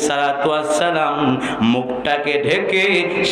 সালাম মুখটাকে ঢেকে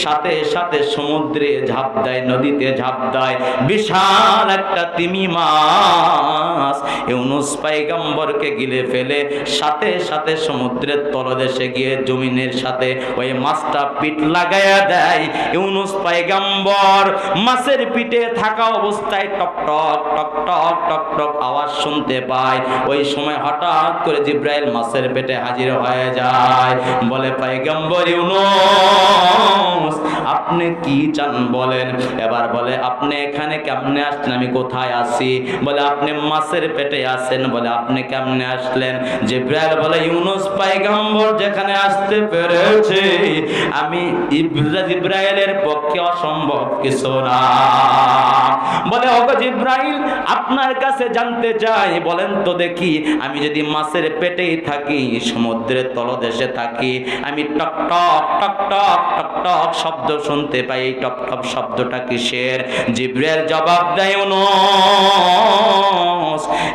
সাথে সাথে সমুদ্রে ঝাঁপ দেয়, নদীতে ঝাঁপ দেয়। বিশাল একটা তিমি মাছ ইউনূস পয়গম্বরকে গিলে ফেলে সাথে সাথে সমুদ্রের তলদেশে গিয়ে জমিনের সাথে ওই মাছটা পিঠ লাগাইয়া দেয়। ইউনূস পয়গম্বর মাছের পিঠে থাকা অবস্থায় টক টক টক টক টক টক আওয়াজ শুনতে পায়। ওই সময় হঠাৎ করে জিব্রাইল মাছের পেটে হাজির হয়ে যায়। বলে, পয়গম্বর ইউনূস আপনি কি চান বলেন। এবার বলে, আপনি এখানে কেমনে আসলেন, আমি কোথায় আছি? বলে, আপনি মাছের পেটে আছেন। বলে, আপনি কেমনে আসলেন? জিব্রাইল বলে, ইউনূস পয়গম্বর যেখানে আসতে পেরেছে আমি জিব্রাইলের পক্ষে অসম্ভব কিছু না। বলে, ওগো জিব্রাইল আপনার কাছে জানতে চাই, বলেন তো দেখি, আমি যদি মাছের পেটেই থাকি, সমুদ্রের তলদেশে থাকি, আমি টক টক টক টক টক টক শব্দ শুনতে পাই, এই টক টক শব্দটা কিসের? জিব্রাইল জবাব দেয়, ইউনূস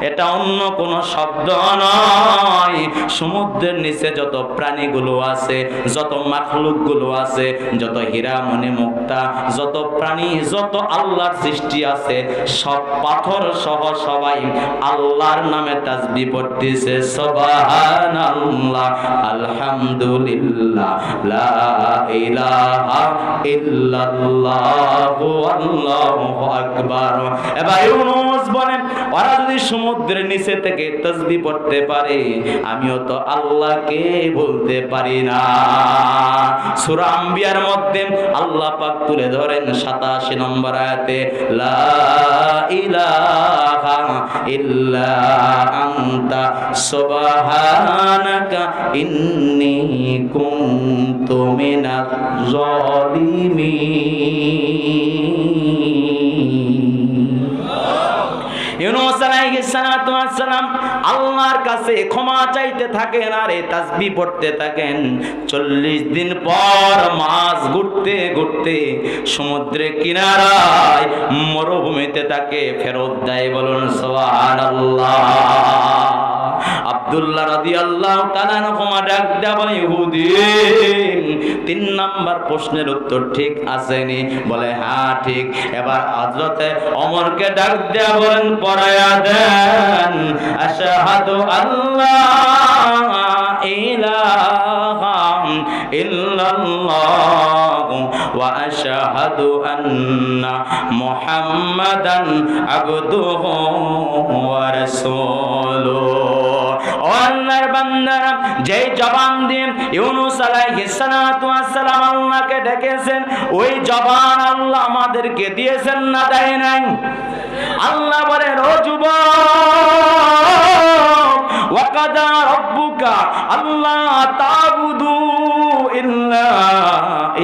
এটা অন্য কোন শব্দ নয়, সমুদ্রের নিচে যত প্রাণীগুলো আছে, যত মাখলুকগুলো আছে, যত হীরা মণি মুক্তা, যত প্রাণী, যত আল্লাহর সৃষ্টি আছে, সব পাথর সহ সবাই আল্লাহর নামে তাসবিহ পড়তেছে, সুবহানাল্লাহ, আলহামদুলিল্লাহ, লা ইলাহা ইল্লাল্লাহু আল্লাহু আকবার। এবার ইউনূস বলেন, ওরা যদি সমুদ্রের নিচে থেকে তাসবিহ পড়তে পারে, আমিও তো আল্লাহকে বলতে পারি না। সূরা আম্বিয়ার মধ্যে আল্লাহ পাক তুলে ধরেন 87 নম্বর আয়াতে, লা ইলাহা ইল্লা আনতা সুবহানাকা ইন্নী কুনতু মিনাজ জালিমিন। ইউনূস আলাইহিস সালাতু ওয়াস সালাম আল্লাহর কাছে ক্ষমা চাইতে থাকেন আর এই তাসবিহ পড়তে থাকেন। 40 দিন পর মাছ ঘুরতে ঘুরতে সমুদ্রের কিনারায় মরুভূমিতে তাকে ফেরত দেয়। বলুন সুবহানাল্লাহ। আব্দুল্লাহ রাদিয়াল্লাহু তাআলা ক্ষমা ডাক দেয়া বলে, ইহুদি 3 নাম্বার প্রশ্নের উত্তর ঠিক আসেনি? বলে, হ্যাঁ ঠিক। এবার হযরতে ওমরকে ডাক দেয়া বলেন, পড়ায়া দেন, আশহাদু আল্লাহ ইলাহা ইল্লাল্লাহু ওয়া আশহাদু আন্না মুহাম্মাদান আবদুহু ওয়া রাসূলুহু। আল্লাহর বান্দারা, যেই জবান দিয়ে ইউনূস আলাইহিস সালাতু ওয়াস সালাম আল্লাহকে ডেকেছেন, ওই জবান আল্লাহ আমাদেরকে দিয়েছেন না দেয় নাই? আল্লাহ বলেন, ও যুবক, ওয়া কাদা রাব্বুকা আল্লা তা'বুদু ইল্লা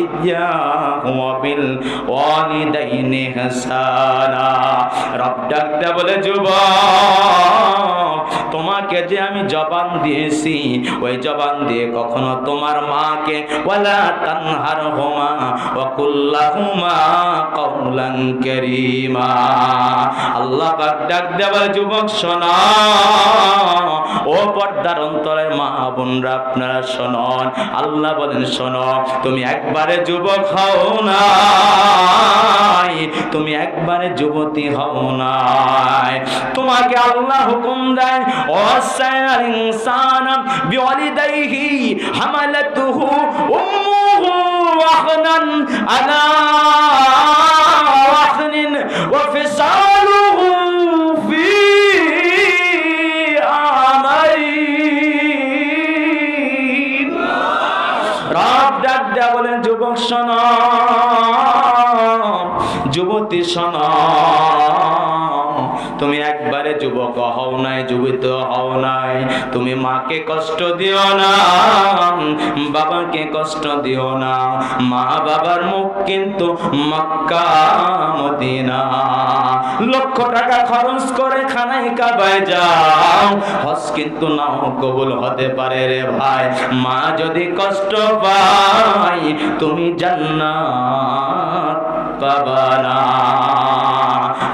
ইয়্যাহু ওয়া বিল ওয়ালিদাইনি ইহসানা। রব ডাক দেয়া বলে, যুবক, তোমাকে যে আমি জবান দিয়েছি, ওই জবান দিয়ে কখনো তোমার মাকে ওয়ালা তানহারহুমা ওয়া কুল্লাহুমা কাওলান কারীমা। আল্লাহ পাক ডাক দেয়া বলে, যুবক শোনো, ও পর্দার অন্তরের মা বোনরা আপনারা শুনুন। আল্লাহ বলেন, শোনো, তুমি একবারে যুবক হও নাই, তুমি একবারে যুবতী হও নাই। তোমাকে আল্লাহ হুকুম দেয়, ওয়াসায়াল ইনসানা বিওয়ালিদাইহি হামালাতুহু উম্মুহু ওয়াহনান আলা ওয়াহনিন ওয়া ফিসালুহু ফি আমাইন। রব ডাক দেয়া বলেন, যুবক শোনো, যুবতী শোনো, তুমি একবারে যুবক হও নাই, যুবিত হও নাই। তুমি মাকে কষ্ট দিও না, বাবাকে কষ্ট দিও না। মা বাবার মুখ কিন্তু মক্কা মদিনা। লক্ষ টাকা খরচ করে খানায় কাবায় যাও, হজ কিন্তু নাও কবুল হতে পারে রে ভাই। মা যদি কষ্ট পায়, তুমি জান্নাত পাবা না।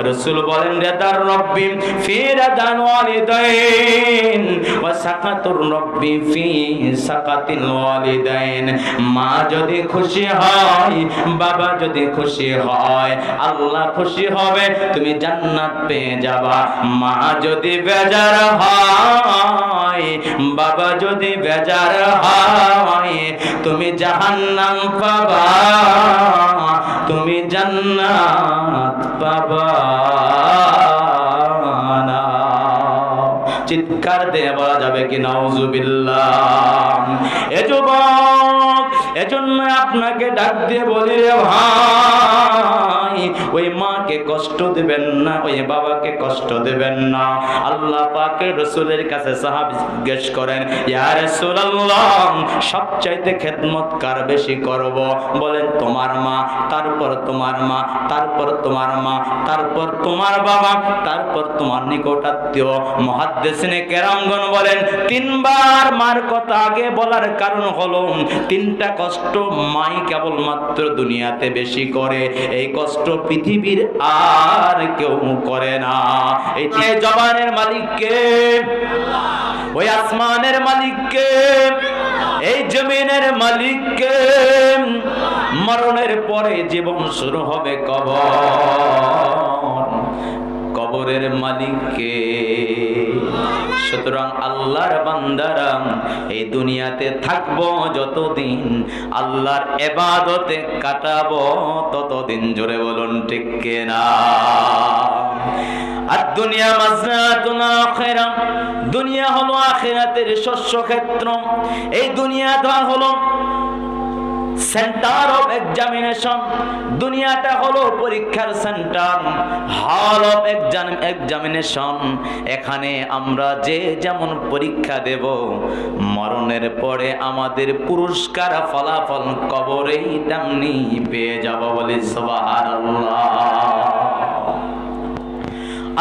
রাসূল বলেন রিদার রব্বি ফি রিদাল ওয়ালিদাইন ওয়া সাকাতুর রব্বি ফি সাকাতিল ওয়ালিদাইন। মা যদি খুশি হয়, বাবা যদি খুশি হয়, আল্লাহ খুশি হবে, তুমি জান্নাত পেয়ে যাবা। মা যদি বেজার হয়, বাবা যদি বেজার হয়, তুমি জাহান্নাম পাবা, তুমি জান্নাত পাবা না। চিৎকার দিয়ে বলা যাবে কি নাউজুবিল্লাহ। এ যুবক, এজন্য আপনাকে ডাক দিয়ে বলি রে ভাই, ওই মাকে কষ্ট দিবেন না, ওই বাবাকে কষ্ট দিবেন না। আল্লাহ পাকের রাসূলের কাছে সাহাবী জিজ্ঞেস করেন, ইয়া রাসূলুল্লাহ, সবচাইতে খেদমত কার বেশি করব? বলেন তোমার মা, তারপর তোমার মা, তারপর তোমার মা, তারপর তোমার বাবা, তারপর তোমার নিকটাত্মীয়। মুহাদ্দিসিনে কেরামগণ বলেন তিনবার মার কথা আগে বলার কারণ হলো তিনটা কষ্ট মাই কেবলমাত্র দুনিয়াতে বেশি করে, এই কষ্ট পৃথিবীর আর কেউ করে না। এই জবানের মালিক কে? ওই আসমানের মালিক কে? এই জমিনের মালিক কে? মরণের পরে জীবন শুরু হবে কবর, কবরের মালিক কে? সুতরাং আল্লাহর বান্দারা এই দুনিয়াতে থাকবো যতদিন, আল্লাহর ইবাদতে কাটাবো ততদিন। জোরে বলুন ঠিক কিনা? আর দুনিয়া মাজরাতুল আখিরা, দুনিয়া হলো আখিরাতের শস্য ক্ষেত্র। এই দুনিয়াটা হলো সেন্টার অফ এক্সামিনেশন, দুনিয়াটা হলো পরীক্ষার সেন্টার, হল অফ এক্সামিনেশন। এখানে আমরা যে যেমন পরীক্ষা দেব, মরণের পরে আমাদের পুরস্কার ফলাফল কবরেই তেমনি পেয়ে যাব। বলি সুবহানাল্লাহ।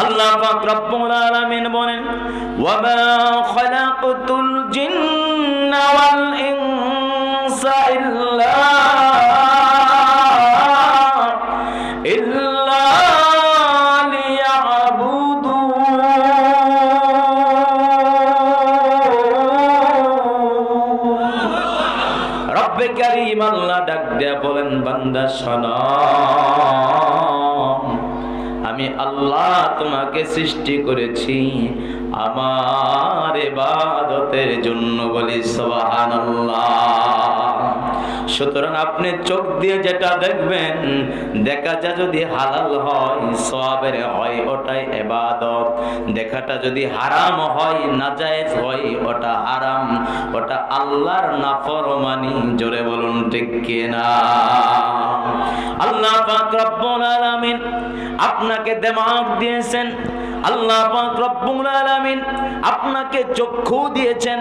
আল্লাহ পাক রব্বুল আলামিন বলেন, ওয়া মা খালাকতুল জিন্না ওয়াল ইনসা ইল্লা লিয়াবুদুন। রব্বে কারীম আল্লাহ ডাক দেয়া বলেন, বান্দা শোনো, আমি আল্লাহ তোমাকে সৃষ্টি করেছি আমার ইবাদতের জন্য। বলি সুবহানাল্লাহ। সুতরাং আপনি চোখ দিয়ে যেটা দেখবেন, দেখা যায় যদি হালাল হয়, সওয়াবের হয়, ওটাই ইবাদত। দেখাটা যদি হারাম হয়, নাজায়েজ হয়, ওটা হারাম, ওটা আল্লাহর নাফরমানি। জোরে বলুন ঠিক কিনা? আল্লাহ পাক রব্বুল আলামিন আপনাকে দিমাগ দিয়েছেন, আল্লাহ পাক রব্বুল আলামিন আপনাকে চক্ষু দিয়েছেন,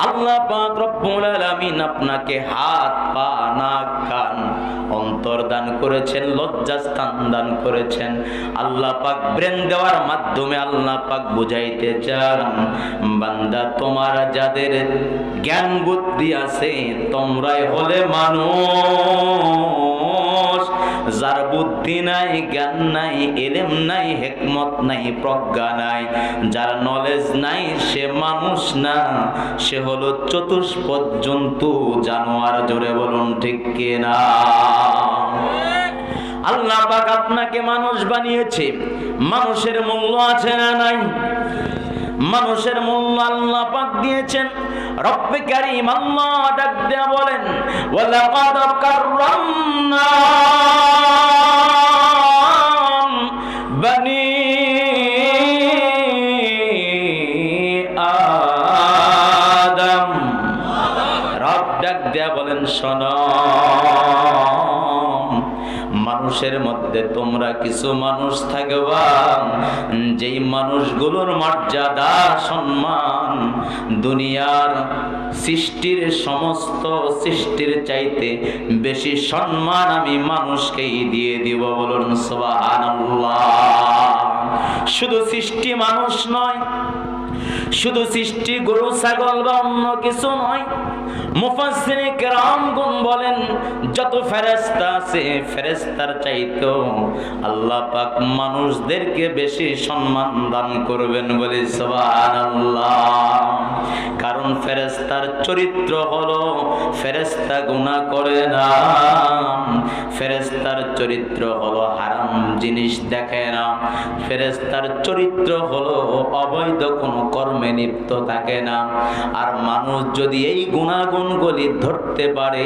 আল্লাহ পাক রব্বুল আলামিন আপনাকে হাত, পা, নাক, কান, অন্তর দান করেছেন, লজ্জাস্থান দান করেছেন। আল্লাহ পাক ব্রেন দেওয়ার মাধ্যমে আল্লাহ পাক বুঝাইতে চান, বান্দা তোমার যাদের জ্ঞান বুদ্ধি আছে, তোমরাই হলে মানুষ। যার বুদ্ধি নাই, জ্ঞান নাই, ইলম নাই, হিকমত নাই, প্রজ্ঞা নাই, যার নলেজ নাই, সে মানুষ না, সে হলো চতুষ্পদ জন্তু, জানোয়ার। জোরে বলুন ঠিক কিনা? আল্লাহ পাক আপনাকে মানুষ বানিয়েছে, মানুষের মূল্য আছে না নাই? মানুষের মূল্য আল্লাহ পাক দিয়েছেন। রব্বে কারীম আল্লাহ ডাক দেয়া বলেন, ওয়ালাকাদ কাররামনা বনি আদম। রব ডাক দেয়া বলেন, শোনো, মানুষের মধ্যে তোমরা কিছু মানুষ থাকবা, যেই মানুষগুলোর মর্যাদা, সম্মান দুনিয়ার সৃষ্টির সমস্ত সৃষ্টির চাইতে বেশি সম্মান আমি মানুষকেই দিয়ে দিব। বলুন সুবহানাল্লাহ। শুধু সৃষ্টি মানুষ নয়, শুধু সৃষ্টি গরু ছাগল বা অন্য কিছু নয়, মুফাসসিরে কেরামগণ বলেন যত ফেরেশতা আছে ফেরেশতার চাইতেও আল্লাহ পাক মানুষদেরকে বেশি সম্মান দান করবেন বলে সুবহানাল্লাহ। কারণ ফেরেশতার চরিত্র হলো ফেরেশতা গুনাহ করে না, ফেরেশতার চরিত্র হলো হারাম জিনিস দেখে না, ফেরেশতার চরিত্র হলো অবৈধ কোনো কর্মে লিপ্ত থাকে না। আর মানুষ যদি এই গুণাগুণগুলি ধরতে পারে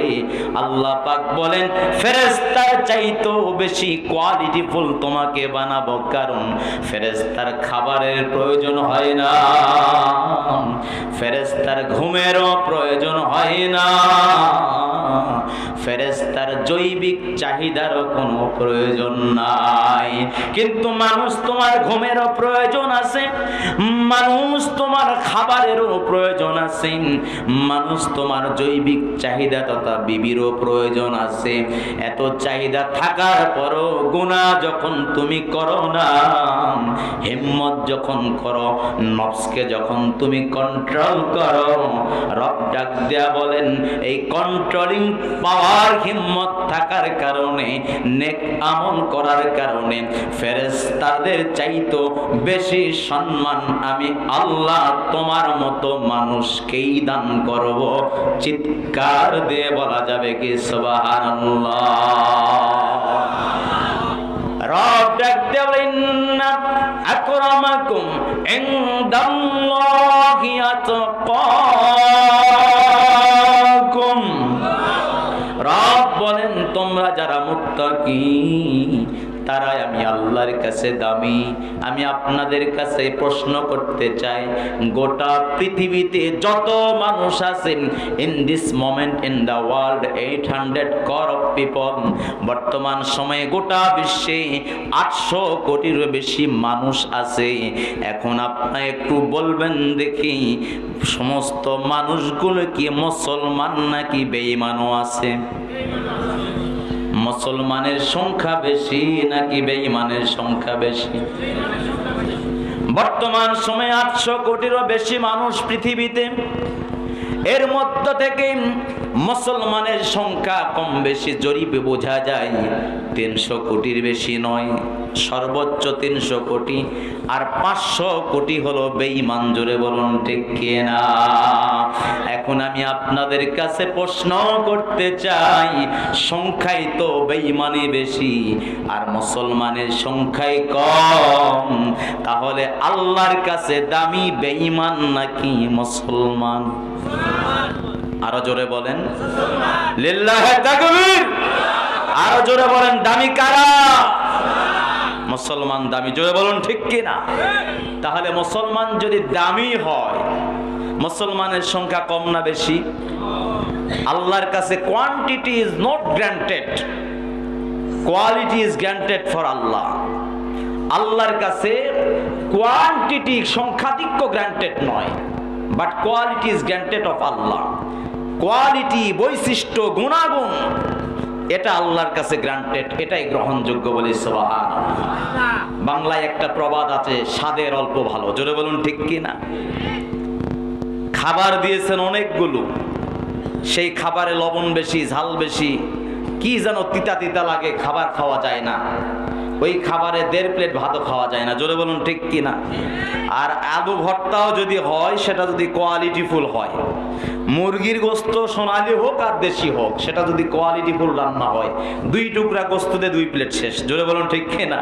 আল্লাহ পাক বলেন ফেরেশতার চাইতেও বেশি কোয়ালিটিফুল তোমাকে বানাবো। কারণ ফেরেশতার খাবারের প্রয়োজন হয় না, ফেরেশতার ঘুমেরও প্রয়োজন হয় না, ফেরেশতার জৈবিক চাহিদারও কোনো প্রয়োজন নাই। কিন্তু মানুষ তোমার ঘুমেরও প্রয়োজন আছে, মানুষ তোমার খাবারেরও প্রয়োজন আছে, মানুষ তোমার জৈবিক চাহিদা তথা বিবিরও প্রয়োজন আছে। এত চাহিদা থাকার পরও গুনাহ যখন তুমি করো না, হিম্মত যখন করো, নফসকে যখন তুমি কন্ট্রোল করো, রব ডাক দেয়া বলেন এই কন্ট্রোলিং পাওয়ার হিম্মত থাকার কারণে, নেক আমল করার কারণে ফেরেশতাদের চাইতো বেশি সম্মান আমি আল্লাহ তোমার মতো মানুষকেই দান করব। চিৎকার দিয়ে বলা যাবে কি সুবহানাল্লাহ। রব ডাক দেয়া বলেন ইন্না আকরামাকুম ইনদাল্লাহি আতকাকুম। রব বলেন তোমরা যারা মুত্তাকি তারাই আমি আল্লাহর কাছে দামি। আমি আপনাদের কাছে প্রশ্ন করতে চাই, গোটা পৃথিবীতে যত মানুষ আছেন in this moment in the world 800 crore of people, বর্তমান সময়ে গোটা বিশ্বে 800 কোটির বেশি মানুষ আছে। এখন আপনি একটু বলবেন দেখি সমস্ত মানুষগুলো কি মুসলমান নাকি বেঈমানও আছে? মুসলমানের সংখ্যা বেশি নাকি বেঈমানের সংখ্যা বেশি? বর্তমান সময়ে 800 কোটিরও বেশি মানুষ পৃথিবীতে, এর মধ্য থেকে মুসলমানের সংখ্যা কম বেশি জরিপে বোঝা যায় 300 কোটির বেশি নয়, সর্বোচ্চ 300 কোটি। আর 500 কোটি হলো বেঈমান। জোরে বলুন ঠিক কি না? এখন আমি আপনাদের কাছে প্রশ্ন করতে চাই, সংখ্যাই তো বেঈমানই বেশি আর মুসলমানের সংখ্যাই কম, তাহলে আল্লাহর কাছে দামি বেঈমান নাকি মুসলমান? আরো জোরে বলেন লিল্লাহি তাকবীর। আরো জোরে বলেন দামি কারা? মুসলমান দামি। জোরে বলুন ঠিক কি না? তাহলে মুসলমান যদি দামি হয়, মুসলমানের সংখ্যা কম না বেশি? আল্লাহর কাছে quantity is not granted, quality is granted for Allah. আল্লাহর কাছে কোয়ান্টিটি সংখ্যাধিক্য গ্রান্টেড নয়, but quality is granted of Allah. Quality, বৈশিষ্ট্য, গুণাগুণ এটা আল্লাহর কাছে গ্রান্টেড, এটাই গ্রহণযোগ্য বলে সুবহানাল্লাহ। বাংলায় একটা প্রবাদ আছে, স্বাদের অল্প ভালো। জোরে বলুন ঠিক কি না? খাবার দিয়েছেন অনেকগুলো, সেই খাবারে লবণ বেশি, ঝাল বেশি, কি যেন তিতা তিতা লাগে, খাবার খাওয়া যায় না। ওই খাবারে 1.5 প্লেট ভাতও খাওয়া যায় না। জোরে বলুন ঠিক কি না? আর আলু ভর্তাও যদি হয়, সেটা যদি কোয়ালিটিফুল হয়, মুরগির গোস্ত সোনালি হোক আর দেশি হোক, সেটা যদি কোয়ালিটিফুল রান্না হয়, 2 টুকরা গোস্ত দিয়ে 2 প্লেট শেষ। জোরে বলুন ঠিক কি না?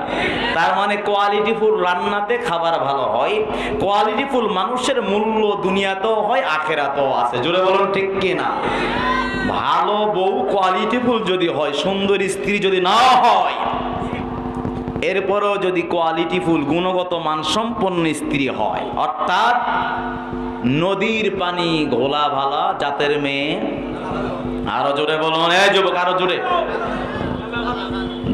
তার মানে কোয়ালিটিফুল রান্নাতে খাবার ভালো হয়। কোয়ালিটিফুল মানুষের মূল্য দুনিয়াতেও হয়, আখেরাতেও আছে। জোরে বলুন ঠিক কি না? ভালো বউ কোয়ালিটিফুল যদি হয়, সুন্দর স্ত্রী যদি না হয়, এরপরও যদি কোয়ালিটিফুল গুণগত মানসম্পন্ন স্ত্রী হয়, অর্থাৎ নদীর পানি ঘোলা ভালা জাতের মেয়ে। আরো জোরে বলুন এই যুবক, আরো জোরে।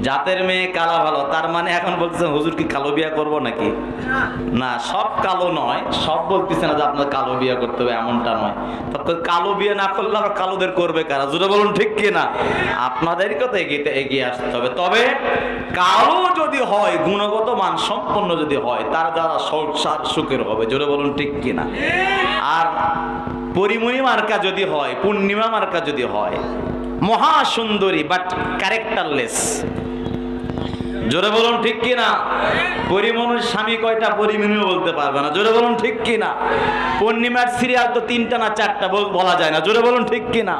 জাতের মেয়ে কালা ভালো, তার মানে এখন বলতেছেন হুজুর কি কালো বিয়া করবো নাকি? না, সব কালো নয়, সব বলতেছে না যে আপনার কালো বিয়া করতে হবে, এমনটা নয়। তখন কালো বিয়ে না করলে আবার কালোদের করবে কারা? জোরে বলুন ঠিক কি না? আপনাদেরকে তো এগিয়ে আসতে হবে। তবে কালো যদি হয়, গুণগত মান সম্পন্ন যদি হয়, তার দ্বারা সংসার সুখের হবে। জোরে বলুন ঠিক কি না? আর পরিমণি মার্কা যদি হয়, পূর্ণিমা মার্কা যদি হয়, মহা সুন্দরী বাট ক্যারেক্টারলেস। জোরে বলুন ঠিক কিনা? পরিমণির স্বামী কয়টা পরিমণিও বলতে পারবে না। জোরে বলুন ঠিক কিনা? পূর্ণিমার সিরিয়াল তো 3টা না 4টা বলা যায় না। জোরে বলুন ঠিক কিনা?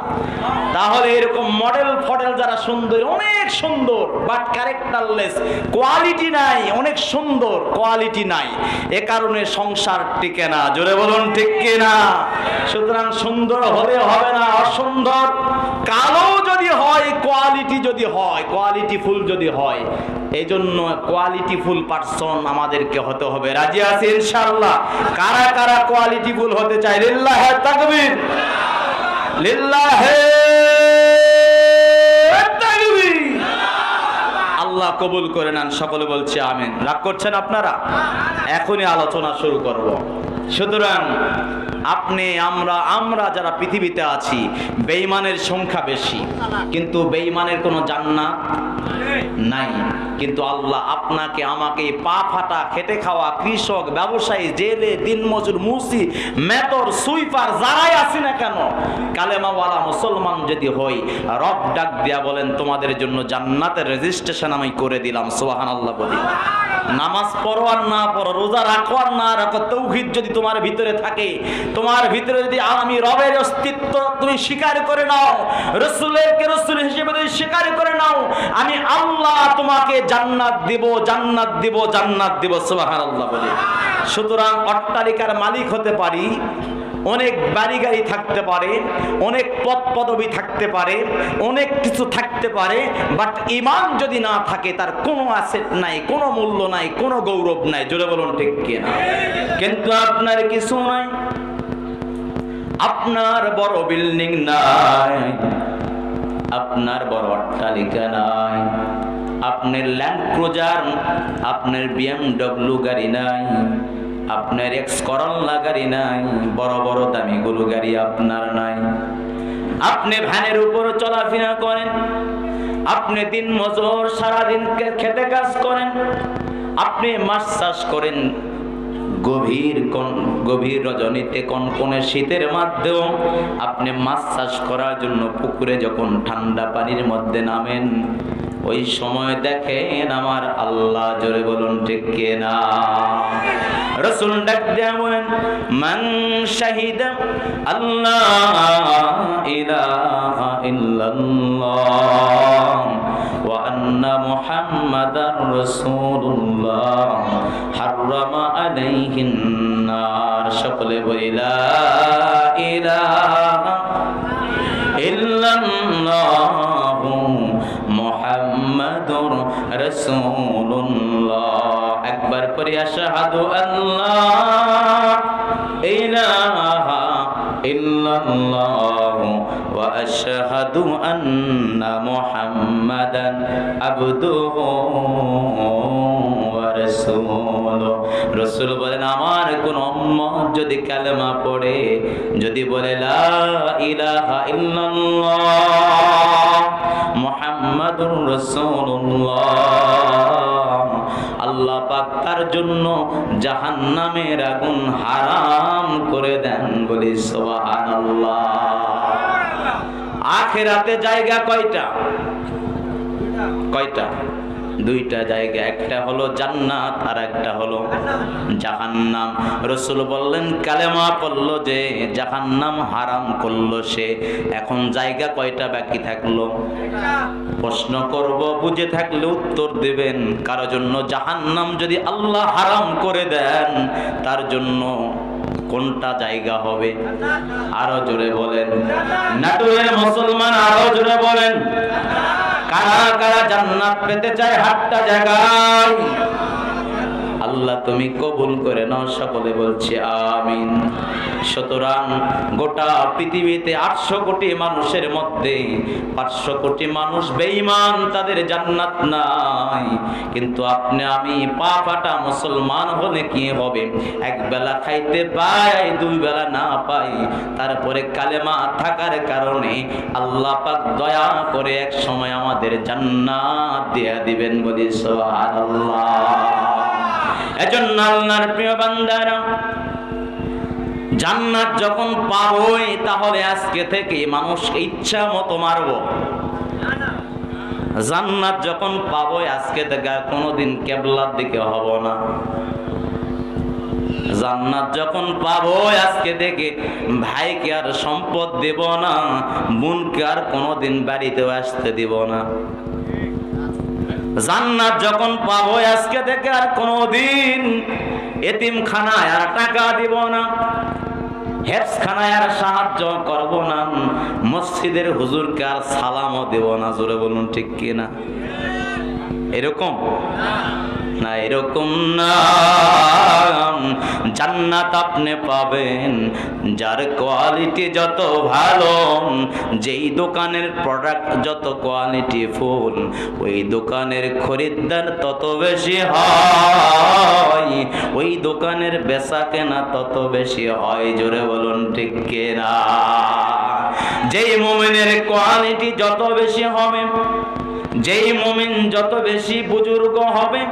তাহলে এরকম মডেল ফডেল যারা সুন্দর, অনেক সুন্দর বাট ক্যারেক্টারলেস, কোয়ালিটি নাই, অনেক সুন্দর কোয়ালিটি নাই, এ কারণে সংসার টিকে না। জোরে বলুন ঠিক কিনা? সুতরাং সুন্দর হলে হবে না, অসুন্দর কালো যদি হয়, কোয়ালিটি যদি হয়, কোয়ালিটি ফুল যদি হয়, এই জন্য কোয়ালিটি ফুল পারসন আমাদেরকে হতে হবে। রাজি আছি ইনশাআল্লাহ? কারা কারা কোয়ালিটি ফুল হতে চায়? লিল্লাহে তাকবীর, লিল্লাহে তাকবীর। আল্লাহ কবুল করে নেন। সকলে বলছে আমিন। রাগ করছেন আপনারা? এখনই আলোচনা শুরু করব। সুতরাং আপনি আমরা যারা পৃথিবীতে আছি, বেঈমানের সংখ্যা বেশি, কিন্তু বেঈমানের কোনো জান্নাত নাই। কিন্তু আল্লাহ আপনাকে আমাকে পা ফাটা খেটে খাওয়া কৃষক, ব্যবসায়ী, জেলে, দিনমজুর, মুসি, মেতর, সুইপার যারাই আছি না কেন, কালেমাওয়ালা মুসলমান যদি হই, রব ডাক দিয়া বলেন তোমাদের জন্য জান্নাতের রেজিস্ট্রেশন আমি করে দিলাম। সুবহানাল্লাহ বলি। নামাজ পড়ো আর না পড়ো, রোজা রাখো আর না রাখো, তাওহীদ যদি তোমার ভিতরে থাকে, তোমার ভিতরে যদি আমি রবের অস্তিত্ব তুমি স্বীকার করে নাও, রাসূলকে রাসূল হিসেবে যদি স্বীকার করে নাও, আমি আল্লাহ তোমাকে জান্নাত দিব, জান্নাত দিব, জান্নাত দিব। সুবহানাল্লাহ বলি। সুতরাং অট্টালিকার মালিক হতে পারি, অনেক বাড়ি গাড়ি থাকতে পারে, অনেক পদ পদবি থাকতে পারে, অনেক কিছু থাকতে পারে, বাট ঈমান যদি না থাকে তার কোনো অ্যাসেট নাই, কোনো মূল্য নাই, কোনো গৌরব নাই। জোরে বলুন ঠিক কিনা? কিন্তু আপনার কিছু নাই, আপনার বড় বিল্ডিং নাই, আপনার বড় অট্টালিকা নাই, আপনার ল্যান্ড ক্রুজার, আপনার BMW গাড়ি নাই, আপনার এক্স করল্লা গাড়ি নাই, বড় বড় দামি গরু গাড়ি আপনার নাই, আপনি ভ্যানের উপর চলাফেরা করেন, আপনি দিন মজুর সারাদিন খেতে কাজ করেন, আপনি মাছ চাষ করেন, গভীর রজনীতে কনকনে শীতের মধ্যেও আপনি মাছ চাষ করার জন্য পুকুরে যখন ঠান্ডা পানির মধ্যে নামেন, ওই সময় দেখেন আমার আল্লাহ। জোরে বলুন ঠিক কিনা? রাসূল ডাক দিয়া বলেন, মান শাহিদা আল্লাহ ইলাহা ইল্লাল্লাহ ওয়া আন্না মুহাম্মাদার রাসূলুল্লাহ হারামা আলাইহিন নার। সকলে বলি লা ইলাহা ইল্লাল্লাহ মুহাম্মাদুর রাসূলুল্লাহ। একবার পরে আশহাদু আল্লাহ ইলাহা ইল্লাল্লাহ ওয়া আশহাদু আন্না মুহাম্মাদান আবদুহু ওয়া রাসূলুহু। রাসূল বলেন, আমার কোন উম্মত যদি কালেমা পড়ে, যদি বলে লা ইলাহা ইল্লাল্লাহ মুহাম্মাদুর রাসূলুল্লাহ, আল্লাহ পাক তার জন্য জাহান্নামের আগুন হারাম করে দেন। বলি সুবহানাল্লাহ। আখিরাতে জায়গা কয়টা? কয়টা? দুইটা জায়গা, একটা হলো জান্নাত আর একটা হলো জাহান্নাম। রাসূল বললেন, কালেমা পড়লো যে জাহান্নাম হারাম করলো সে, এখন জায়গা কয়টা বাকি থাকলো? প্রশ্ন করব, বুঝে থাকলে উত্তর দিবেন। কারো জন্য জাহান্নাম যদি আল্লাহ হারাম করে দেন, তার জন্য কোনটা জায়গা হবে? আরো জোরে বলেন। নাটোরের মুসলমান আরো জোরে বলেন। কারা কারা জান্নাত পেতে চায় হাতটা জায়গায়? আল্লাহ তুমি কবুল করে নাও। সকলে বলছে আমিন। সুতরাং গোটা পৃথিবীতে 800 কোটি মানুষের মধ্যে 500 কোটি মানুষ বেঈমান, তাদের জান্নাত নাই। কিন্তু আপনি আমি পা ফাটা মুসলমান হলে কি হবে? এক বেলা খাইতে পাই, 2 বেলা না পাই, তারপরে কালেমা থাকার কারণে আল্লাহ পাক দয়া করে এক সময় আমাদের জান্নাত দিয়ে দিবেন। বলি সুবহানাল্লাহ। এজন্য আল্লাহর প্রিয় বান্দারা, জান্নাত যখন পাবোই তাহলে আজকে থেকে মানুষকে ইচ্ছা মতো মারবো। জান্নাত যখন পাবো আজকে থেকে আর কোনোদিন কেবলার দিকে হব না। জান্নাত যখন পাবো আজকে থেকে ভাইকে আর সম্পদ দেব না, বোনকে আর কোনোদিন বাড়িতেও আসতে দিব না। জান্নাত যখন পাবো আজকে থেকে আর কোনোদিন এতিমখানায় আর টাকা দিব না, হেফজখানায় আর সাহায্য করব না, মসজিদের হুজুরকে আর সালামও দেব না। জোরে বলুন ঠিক কি না? এরকম না, এরকম না। জান্নাত আপনি পাবেন যার কোয়ালিটি যত ভালো, যেই দোকানের প্রোডাক্ট যত কোয়ালিটি ফুল, ওই দোকানের খরিদ্দার তত বেশি হয়, ওই দোকানের বেচা কেনা তত বেশি হয়। জোরে বলুন ঠিক কিনা? যেই মুমিনের কোয়ালিটি যত বেশি হবে, যেই মুমিন যত বেশি বুজুর্গ হবে,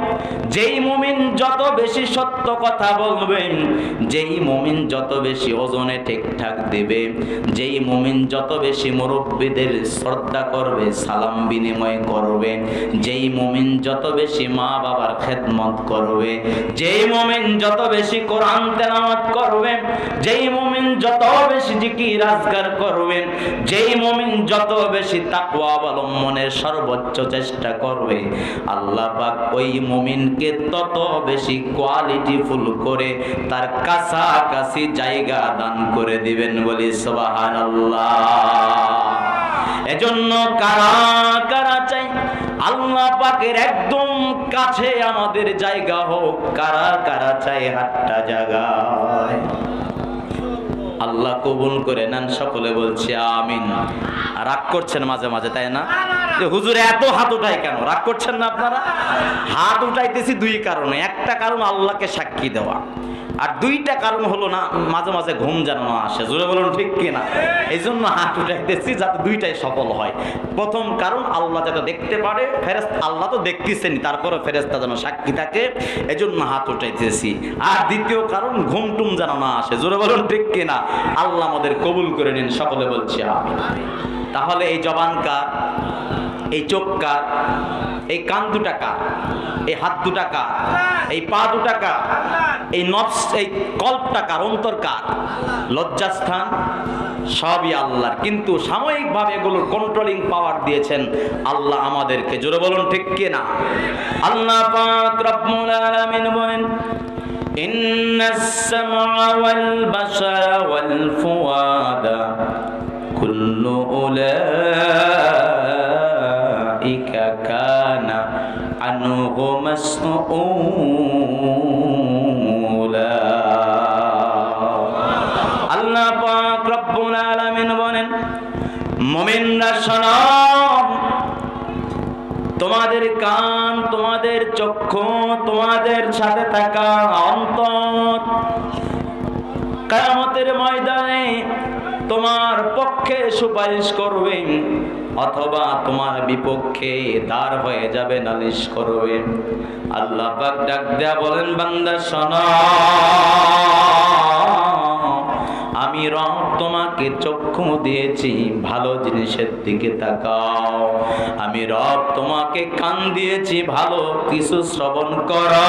যেই মুমিন যত বেশি সত্য কথা বলবে, যেই মুমিন যত বেশি ওজনে ঠিকঠাক দিবে, যেই মুমিন যত বেশি মুরব্বীদের শ্রদ্ধা করবে, সালাম বিনিময় করবে, যেই মুমিন যত বেশি মা বাবার খেদমত করবে, যেই মুমিন যত বেশি কোরআন তেলাওয়াত করবে, যেই মুমিন যত বেশি জিকির আজকার করবে, যেই মুমিন যত বেশি তাকওয়া অবলম্বনের সর্বোচ্চ চেষ্টা করবে, আল্লাহ পাক ওই মুমিনকে তত বেশি কোয়ালিটি ফুল করে তার কাছাকাছি জায়গা দান করে দিবেন। বলি সুবহানাল্লাহ। এজন্য কারা কারা চাই আল্লাহ পাকের একদম কাছে আমাদের জায়গা হোক? কারা কারা চাই হাতটা জায়গায়? আল্লাহ কবুল করে নেন। সকলে বলছি আমিন। রাগ করছেন মাঝে মাঝে, তাই না? যে হুজুর এত হাত উঠাই কেন? রাগ করছেন না আপনারা? হাত উঠাইতেছি দুই কারণে। একটা কারণ আল্লাহকে সাক্ষী দেওয়া, আর দুইটা কারণ হলো না মাঝে মাঝে ঘুম যেন না আসে। জোরে বলুন ঠিক কিনা? এই জন্য হাত উঠাইতেছি যাতে দুইটাই সফল হয়। প্রথম কারণ আল্লাহ যাতে দেখতে পারে, ফেরেশতা আল্লাহ তো দেখতেছেন, তারপরে ফেরেশতা যেন সাক্ষী থাকে, এই জন্য হাত উঠাইতেছি। আর দ্বিতীয় কারণ ঘুম টুম যেন না আসে। জোরে বলুন ঠিক কিনা? আল্লাহ আমাদের কবুল করে নিন। সকলে বলছি আমিন। তাহলে এই জবান কার? এই চোখ কার? এই কান দুটা কার? এই হাত দুটা কার? এই পা দুটা কার? এই নফস, এই কল্পটা কার? অন্তর কার? লজ্জাস্থান সবই আল্লাহর, কিন্তু সাময়িকভাবে এগুলোর কন্ট্রোলিং পাওয়ার দিয়েছেন আল্লাহ আমাদেরকে। জোরে বলুন ঠিক কিনা? আল্লাহ পাক রব্বুল আলামিন বলেন, ইন্নাস সামআ ওয়াল বাসারা ওয়াল ফুআদা কুল্লু উলাইকা কানা আনহু মাসউলা। আল্লাহ পাক রব্বুল আলামিন বলেন, মুমিনরা শোনো, তোমাদের কান, তোমাদের চক্ষু, তোমাদের সাথে থাকা অন্তর কিয়ামতের ময়দানে তোমার পক্ষে সুপারিশ করবে অথবা তোমার বিপক্ষে দাঁড় হয়ে যাবে, নালিশ করবে। আল্লাহ পাক ডাক দেয়া বলেন, বান্দা শোনো, আমি রব তোমাকে চক্ষু দিয়েছি, ভালো জিনিসের দিকে তাকাও। আমি রব তোমাকে কান দিয়েছি, ভালো কিছু শ্রবণ করো।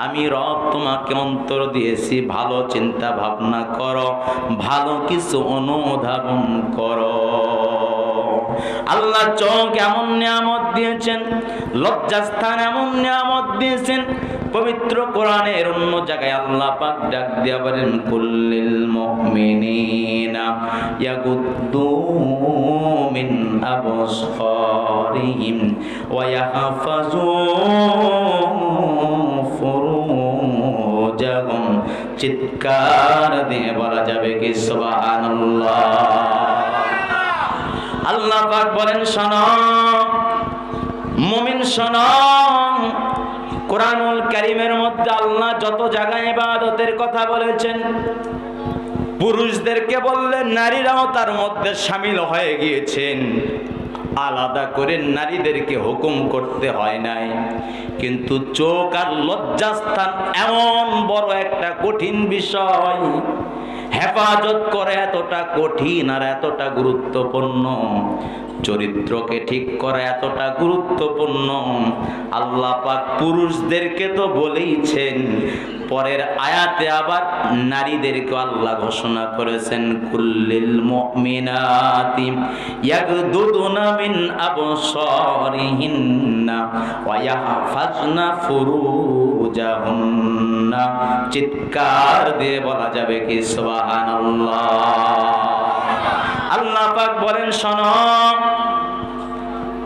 আমি রব তোমাকে অন্তর দিয়েছি, ভালো চিন্তা ভাবনা করো, ভালো কিছু অনুধাবন করো। আল্লাহ চোখ এমন নিয়ামত দিয়েছেন, লজ্জাস্থান এমন নিয়ামত দিয়েছেন। পবিত্র কোরআনের অন্য জায়গায় আল্লাহ পাক ডাক দিয়া বলেন, কুল্লিল মুমিনিনা ইয়াগুদ্দু মিন আবসারিহিম ওয়া ইয়াহফাজু ফুরুজাহুম। চিৎকার দিয়ে বলা যাবে কি সুবহানাল্লাহ? আল্লাহ পাক বলেন, শোনো মুমিন শোনো, কোরআনুল কারীমের মধ্যে আল্লাহ যত জায়গায় ইবাদতের কথা বলেছেন পুরুষদেরকে বললেন নারীরাও তার মধ্যে শামিল হয়ে গিয়েছেন, আলাদা করে নারীদেরকে হুকুম করতে হয় নাই। কিন্তু চোখ আর লজ্জাস্থান এমন বড় একটা কঠিন বিষয়, হেফাজত করে এতটা কঠিন আর এতটা গুরুত্বপূর্ণ, চরিত্রকে ঠিক করা এতটা গুরুত্বপূর্ণ। আল্লাহ পাক পুরুষদেরকে তো বলেইছেন, পরের আয়াতে আবার নারীদেরকে আল্লাহ ঘোষণা করেছেন, কুল্লিল মুমিনাতি ইয়াগদুদুনা মিন আবসারিহিন্না ওয়া ইয়াহফাজনা ফুরুজাহুন্না। চিৎকার দিয়ে বলা যাবে কি সুবহানাল্লাহ। আল্লাহ পাক বলেন, শোনো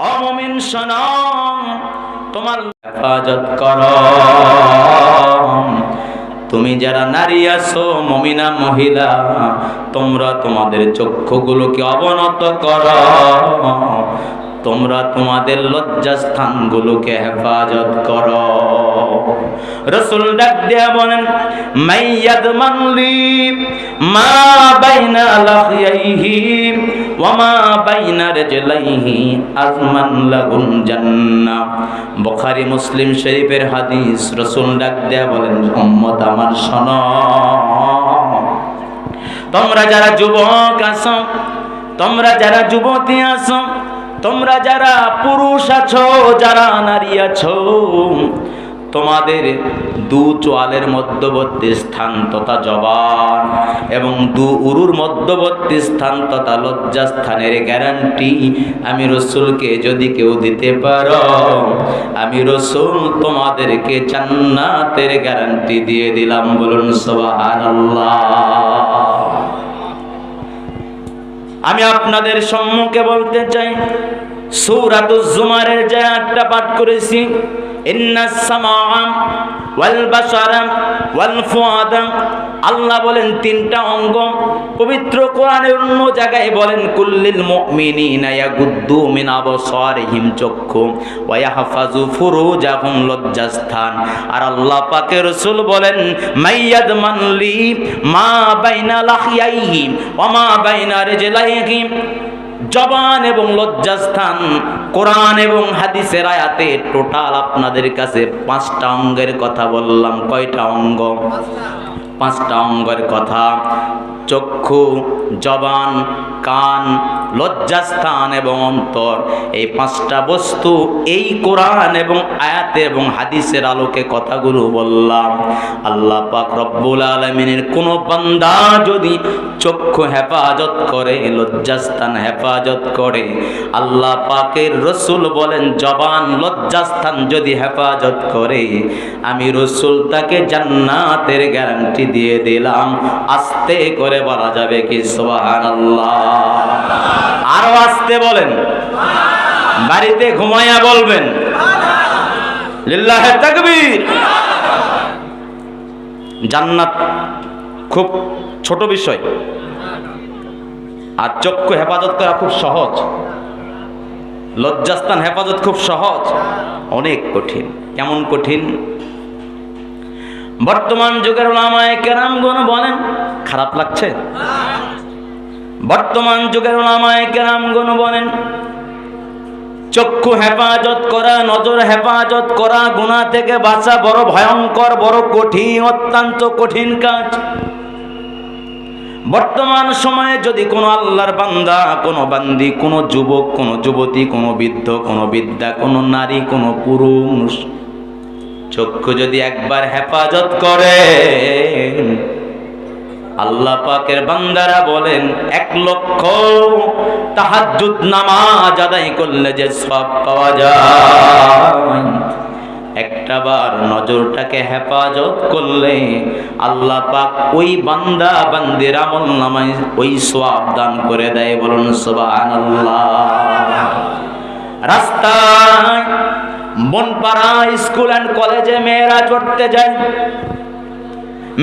ও মুমিন, শোনো, তোমার হেফাজত করো। তুমি যারা নারী আছো, মুমিনা মহিলা, তোমরা তোমাদের চক্ষুগুলোকে অবনত করো, তোমরা তোমাদের লজ্জাস্থানগুলোকে হেফাজত করো। রাসূল ডাক দিয়া বলেন, মাইয়াদমান লি মা বাইনা লাহইহি ওয়া মা বাইনা রিজলাইহি আযমান লাহুল জান্নাহ। বুখারী মুসলিম শরীফের হাদিস। রাসূল ডাক দিয়া বলেন, উম্মত আমার শোনো, তোমরা যারা যুবক আছো, তোমরা যারা যুবতী আছো, তোমরা যারা পুরুষ আছো, যারা নারী আছো, তোমাদের দু চোয়ালের মধ্যবর্তী স্থান তথা জবান এবং দু উরুর মধ্যবর্তী স্থান তথা লজ্জাস্থানের গ্যারান্টি আমি রাসূলকে যদি কেউ দিতে পারো, আমি রাসূল তোমাদেরকে জান্নাতের গ্যারান্টি দিয়ে দিলাম। বলুন সুবহানাল্লাহ। আমি আপনাদের সম্মুখে বলতে চাই, সূরাতুজ জুমারের যে আয়াতটা পাঠ করেছি, ইন্নাস সামাআ ওয়াল বাসারা ওয়াল ফুআদা, আল্লাহ বলেন তিনটা অঙ্গ। পবিত্র কোরআনের অন্য জায়গায় বলেন, কুল্লিল মুমিনিনা ইয়াগুদ্দু মিন আবসারিহিম, চক্ষু, ওয়া ইয়াহফাজু ফুরুজাহুম, লজ্জাস্থান। আর আল্লাহ পাকের রাসূল বলেন, মাইয়াদমান লি মা বাইনা লাহইহি ওয়া মা বাইনা রিজলাইহি, জবান এবং লজ্জাস্থান। কোরআন এবং হাদিসের আয়াতে টোটাল আপনাদের কাছে 5টা অঙ্গের কথা বললাম। কয়টা অঙ্গ? 5টা অঙ্গের কথা। চক্ষু, জবান, কান, লজ্জাস্থান এবং অন্তর, এই 5টা বস্তু এই কোরআন এবং আয়াতে এবং হাদিসের আলোকে কথাগুলো বললাম। আল্লাহ পাক রব্বুল আলামিনের কোন বান্দা যদি চক্ষু হেফাজত করে, লজ্জাস্থান হেফাজত করে, আল্লাহ পাকের রাসূল বলেন জবান লজ্জাস্থান যদি হেফাজত করে, আমি রাসূল তাকে জান্নাতের গ্যারান্টি দিয়ে দিলাম। আস্তে করে বলা যাবে কি সুবহানাল্লাহ? আরো আস্তে বলেন, বাড়িতে ঘুমাইয়া বলবেন লিল্লাহি তাকবীর। জান্নাত খুব ছোট বিষয়, আর চক্ষু হেফাজত করা খুব সহজ, লজ্জাস্থান হেফাজত খুব সহজ, অনেক কঠিন। কেমন কঠিন? বর্তমান যুগের উলামায়ে কেরামগণ বলেন, খারাপ লাগছে? বর্তমান যুগের উলামায়ে কেরামগণ বলেন, চক্ষু হেফাজত করা, নজর হেফাজত করা, গুনাহ থেকে বাঁচা বড় ভয়ঙ্কর, বড় কঠিন, অত্যন্ত কঠিন কাজ। বর্তমান সময়ে যদি কোনো আল্লাহর বান্দা, কোনো বান্দি, কোনো যুবক, কোনো যুবতী, কোনো বৃদ্ধ, কোনো বৃদ্ধা, কোনো নারী, কোনো পুরুষ চক্ষু যদি একবার হেফাজত করে, আল্লাহ পাকের বান্দারা বলেন 1 লক্ষ তাহাজ্জুদ নামাজ আদায় করলে যে সওয়াব পাওয়া যায়, একটাবার নজরটাকে হেফাজত করলে আল্লাহ পাক ওই বান্দা বান্দির আমলনামায় ওই সওয়াব দান করে দেয়। বলুন সুবহানাল্লাহ। রাস্তায়, বনপাড়া, স্কুল অ্যান্ড কলেজে মেয়েরা চড়তে যায়,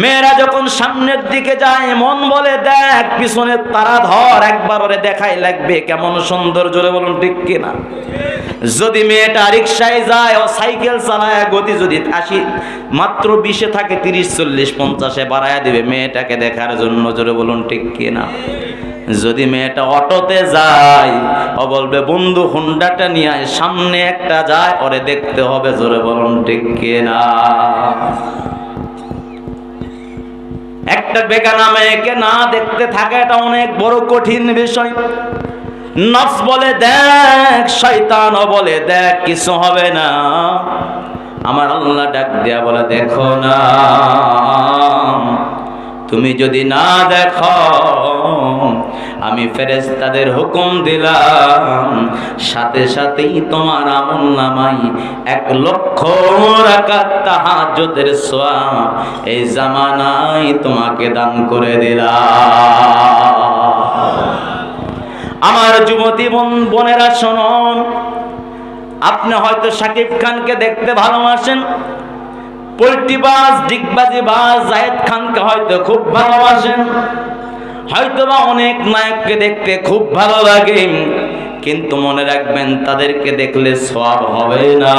মেয়েরা যখন সামনের দিকে যায় মন বলে দেখ পিছনে তারা ধর, একবার ওরে দেখাই লাগবে কেমন সুন্দর, জোরে বলুন ঠিক কিনা। যদি মেয়েটা রিক্সায় যায় ও সাইকেল চালায় গতি যদি 80 মাত্র 20-এ থাকে 30, 40, 50-এ বাড়ায় দিবে মেয়েটাকে দেখার জন্য, জোরে বলুন ঠিক কিনা। যদি মেয়েটা অটোতে যায় ও বলবে বন্ধু হুন্ডাটা নিয়ে আয়, সামনে একটা যায় ওরে দেখতে হবে, জোরে বলুন ঠিক কিনা। একটা বেগানা মেয়েকে না দেখতে থাকা এটা অনেক বড় কঠিন বিষয়। নফস বলে দেখ, শয়তানও বলে দেখ কিছু হবে না। আমার আল্লাহ ডাক দেয়া বলে দেখো না, তুমি যদি না দেখো আমি ফেরেশতাদের হুকুম দিলাম, সাথে সাথেই তোমার আমলনামায় 1,00,000 রাকাত তাহাজ্জুদের সওয়াব এই জামানায় তোমাকে দান করে দিলাম। আমার যুবতী বোনেরা শুনুন, আপনি হয়তো শাকিব খানকে দেখতে ভালোবাসেন, পোল্ট্রিবাজ ডিগবাজিবাজ জায়েদ খানকে হয়তো খুব ভালোবাসেন, হয়তোবা অনেক নায়ককে দেখতে খুব ভালো লাগে, কিন্তু মনে রাখবেন তাদেরকে দেখলে সওয়াব হবে না,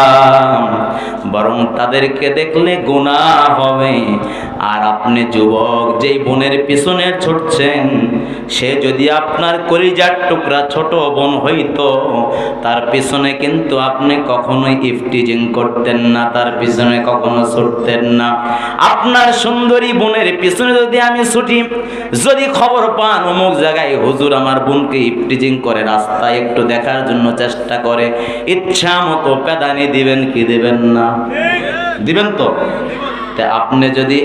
বরং তাদেরকে দেখলে গুনাহ হবে। আর আপনি যুবক যেই বোনের পিছনে ছুটছেন, সে যদি আপনার কলিজার টুকরা ছোট বোন হইতো, তার পিছনে কিন্তু আপনি কখনোই ইফটিজিং করতেন না, তার পিছনে কখনো ছুটতেন না। আপনার সুন্দরী বোনের পিছনে যদি আমি ছুটি, যদি খবর পান অমুক জায়গায় হুজুর আমার বোনকে ইফটিজিং করে, রাস্তায় একটু দেখার জন্য চেষ্টা করে, ইচ্ছা মতো পেদানি দিবেন কি দিবেন না? দিবেন তো। আপনি যদি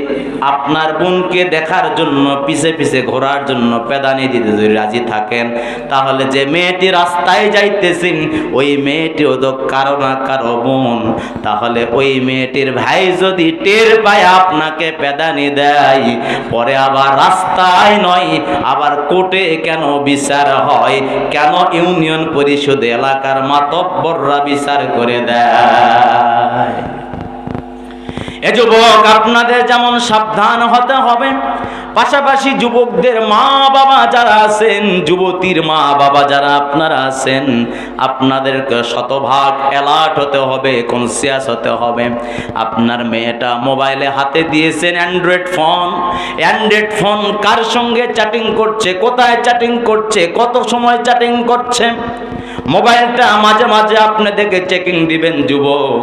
আপনার বোনকে দেখার জন্য পিছে পিছে ঘোরার জন্য পেদানি দিতে যদি রাজি থাকেন, তাহলে যে মেয়েটি রাস্তায় যাইতেছেন ওই মেয়েটিও তো কারো না কারো বোন, তাহলে ওই মেয়েটির ভাই যদি টের পায় আপনাকে পেদানি দেয়, পরে আবার রাস্তায় নয় আবার কোর্টে কেন বিচার হয়, কেন ইউনিয়ন পরিষদে এলাকার মাতব্বররা বিচার করে দেয়। এ যুবক আপনাদের যেমন সাবধান হতে হবে, পাশাপাশি যুবকদের মা বাবা যারা আছেন, যুবতীর মা বাবা যারা আপনারা আছেন, আপনাদেরকে শতভাগ অ্যালার্ট হতে হবে, কনসিয়াস হতে হবে। আপনার মেয়েটা মোবাইলে হাতে দিয়েছেন অ্যান্ড্রয়েড ফোন, কার সঙ্গে চ্যাটিং করছে, কোথায় চ্যাটিং করছে, কত সময় চ্যাটিং করছে, মোবাইলটা মাঝে মাঝে আপনি দেখে চেকিং দিবেন। যুবক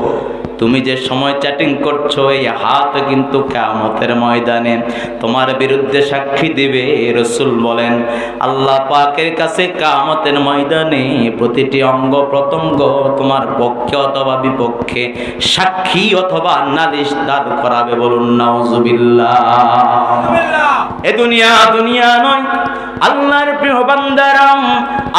তুমি যে সময় চ্যাটিং করছো, এই হাত কিন্তু কিয়ামতের ময়দানে তোমার বিরুদ্ধে সাক্ষী দিবে। রাসূল বলেন আল্লাহ পাকের কাছে কিয়ামতের ময়দানে প্রতিটি অঙ্গ প্রত্যঙ্গ তোমার পক্ষে অথবা বিপক্ষে সাক্ষী অথবা নালিশ দাঁড় করাবে। বলুন নাউজুবিল্লাহ। এ দুনিয়া নয়। আল্লাহর প্রিয় বান্দারা,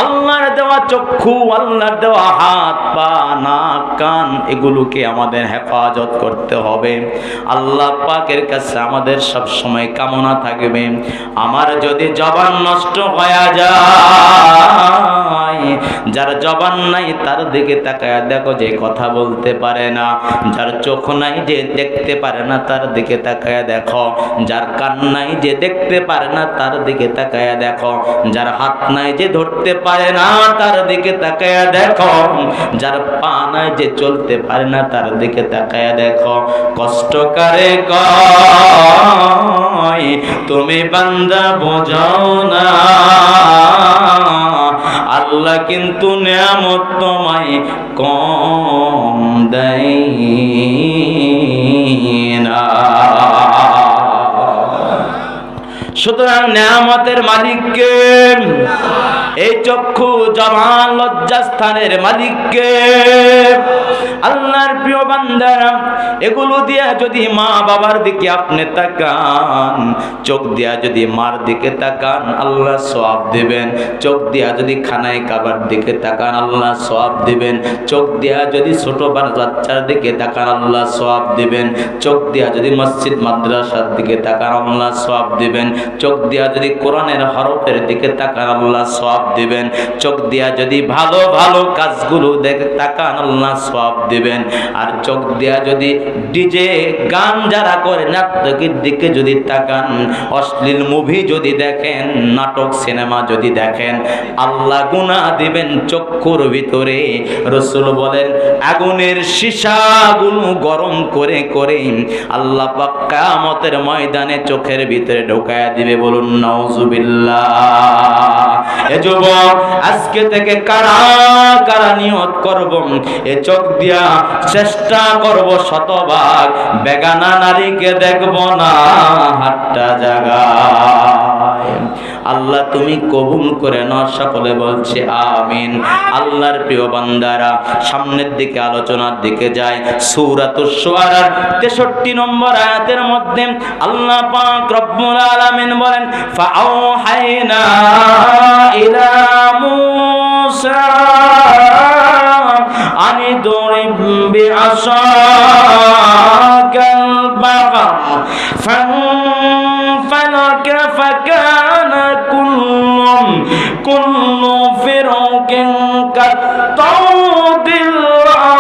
আল্লাহর দেওয়া চক্ষু, আল্লাহর দেওয়া হাত পা নাক কান, এগুলোকে আমাদের হেফাজত করতে হবে। আল্লাহ পাকের কাছে আমাদের সব সময় কামনা থাকবে, আমার যদি জবান নষ্ট হয়ে যায়, যার জবান নাই তার দিকে তাকায়া দেখো, যে কথা বলতে পারে না, যার চোখ নাই যে দেখতে পারে না তার দিকে তাকায়া দেখো, যার কান নাই যে দেখতে পারে না তার দিকে তাকায়া দেখো, যার হাত নাই যে ধরতে পারে না তার দিকে তাকায়া দেখো, যার পা নাই যে চলতে পারে না তার দিকে তাকায়া দেখো। কষ্ট করে কয় তুমি বান্দা বোঝাও না, আল্লাহ কিন্তু নিয়ামত তোমায় কম দেয় না। সুতরাং নিয়ামতের মালিককে, এই চক্ষু জবান লজ্জাস্থানের মালিককে। আল্লাহর প্রিয় বান্দারা, এগুলো দিয়া যদি মা বাবার দিকে আপনি তাকান, চোখ দিয়া যদি মার দিকে তাকান আল্লাহ সওয়াব দিবেন, চোখ দিয়া যদি খানায় কাবার দিকে তাকান আল্লাহ সওয়াব দিবেন, চোখ দিয়া যদি ছোট বাচ্চার দিকে তাকান আল্লাহ সওয়াব দিবেন, চোখ দিয়া যদি মসজিদ মাদ্রাসার দিকে তাকান আল্লাহ সওয়াব দিবেন, চোখ দিয়া যদি কোরআনের হরফের দিকে তাকান আল্লাহ সওয়াব সওয়াব দিবেন। চোখ দিয়া যদি ভালো ভালো কাজগুলো দেখে তাকান, আল্লাহ সওয়াব দিবেন। আর চোখ দিয়া যদি ডিজে গান যারা করে নাটকের দিকে যদি তাকান, অশ্লীল মুভি যদি দেখেন, নাটক সিনেমা যদি দেখেন, আল্লাহ গুনাহ দিবেন চক্ষুর ভিতরে। রাসূল বলেন আগুনের সীসাগুলো গরম করে করে আল্লাহ পাক কিয়ামতের ময়দানে চোখের ভিতরে ঢোকায়া দিবে। বলুন নাউজুবিল্লাহ। এ যুবক, আজকে থেকে কারা কারা নিয়ত করব, এ চোখ দিয়া চেষ্টা করব শতভাগ বেগানা নারীকে দেখব না হাতটা জাগায়। আল্লাহ তুমি কবুল করে নাও, সকলে বলছে আমিন। আল্লাহর প্রিয় বান্দারা, সামনের দিকে আলোচনার দিকে যায়। সূরাতুশ শুআরার 63 নম্বর আয়াতের মধ্যে আল্লাহ পাক রব্বুল আলামিন বলেন ফাআওহাইনা ইলা মূসা আনিদরিব বিআসাকাল বাকার ফানফালাকা ফাকানা কুল্লু ফিরকিন কাত্তাউদিল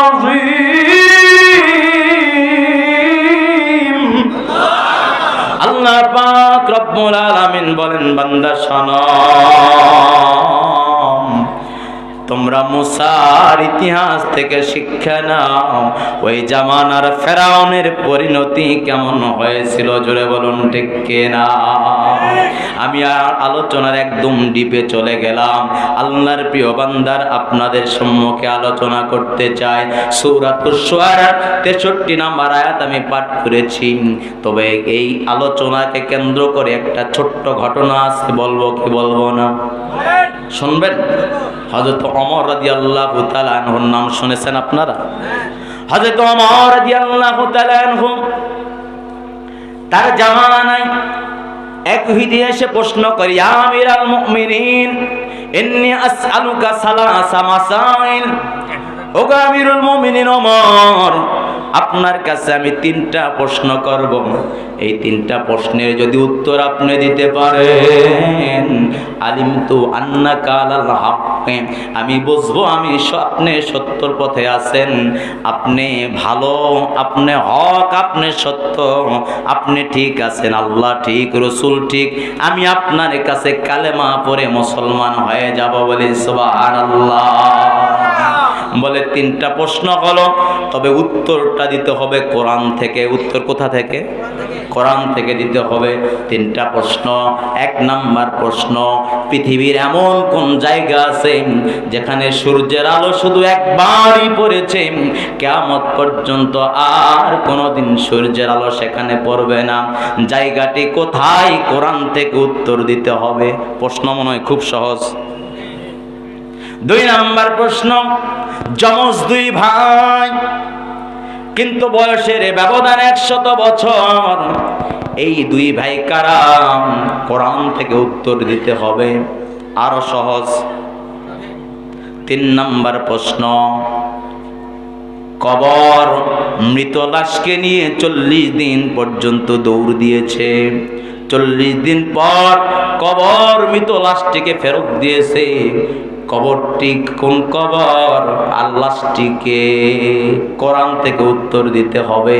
আযীম। আল্লাহ পাক রব্বুল আলামিন বলেন বান্দা শোনো, তোমরা মুসার ইতিহাস থেকে শিক্ষা নাও। ওই জামানার ফেরাউনের পরিণতি কেমন হয়েছিল, জোরে বলুন ঠিক কিনা। আমি আর আলোচনার একদম ডিপে চলে গেলাম। আল্লাহর প্রিয় বান্দার, আপনাদের সম্মুখে আলোচনা করতে চাই। সূরাতুশ শুআরার 63 নম্বর আয়াত আমি পাঠ করেছি, তবে এই আলোচনাকে কেন্দ্র করে একটা ছোট্ট ঘটনা আছে, বলবো কি বলবো না শুনবেন? হযরত ওমর রাদিয়াল্লাহু তাআলা আনহুর নাম শুনেছেন আপনারা? হযরত ওমর রাদিয়াল্লাহু তাআলা আনহু, তার জামানায় এক ইহুদি এসে প্রশ্ন করে, ইয়া আমিরাল মুমিনিন ইন্নী আসআলুকা সালাসা মাসাইল। ও আমিরুল মুমিনিন ওমর, আপনার কাছে আমি 3টা প্রশ্ন করব। এই 3টা প্রশ্নের যদি উত্তর আপনি দিতে পারেন, আলিমতু আন্নাকা আলাল হক, আমি বুঝবো আপনি সত্যর পথে আছেন। আপনি ভালো, আপনি হক, আপনি সত্য, আপনি ঠিক আছেন, আল্লাহ ঠিক, রাসূল ঠিক। আমি আপনার কাছে কালেমা পড়ে মুসলমান হয়ে যাব। বলি সুবহানাল্লাহ। বলে 3টা প্রশ্ন হলো, তবে উত্তরটা দিতে হবে কোরআন থেকে। উত্তর কোথা থেকে? কোরআন থেকে দিতে হবে। 3টা প্রশ্ন। 1 নাম্বার প্রশ্ন, পৃথিবীর এমন কোন জায়গা আছে যেখানে সূর্যের আলো শুধু একবারই পড়েছে, কিয়ামত পর্যন্ত আর কোনোদিন সূর্যের আলো সেখানে পড়বে না? জায়গাটি কোথায়? কোরআন থেকে উত্তর দিতে হবে। প্রশ্ন মনে হয় খুব সহজ। 2 নাম্বার প্রশ্ন, যমজ 2 ভাই, কিন্তু বয়সের ব্যবধান 100 বছর। এই 2 ভাই কারা? কোরআন থেকে উত্তর দিতে হবে, আরো সহজ। 3 নাম্বার প্রশ্ন, কবর মৃত লাশকে নিয়ে 40 দিন পর্যন্ত দৌড় দিয়েছে। 40 দিন পর কবর মৃত লাশটিকে ফেরত দিয়েছে। কবরটি কোন কবর? আল্লাহটিকে। কোরআন থেকে উত্তর দিতে হবে।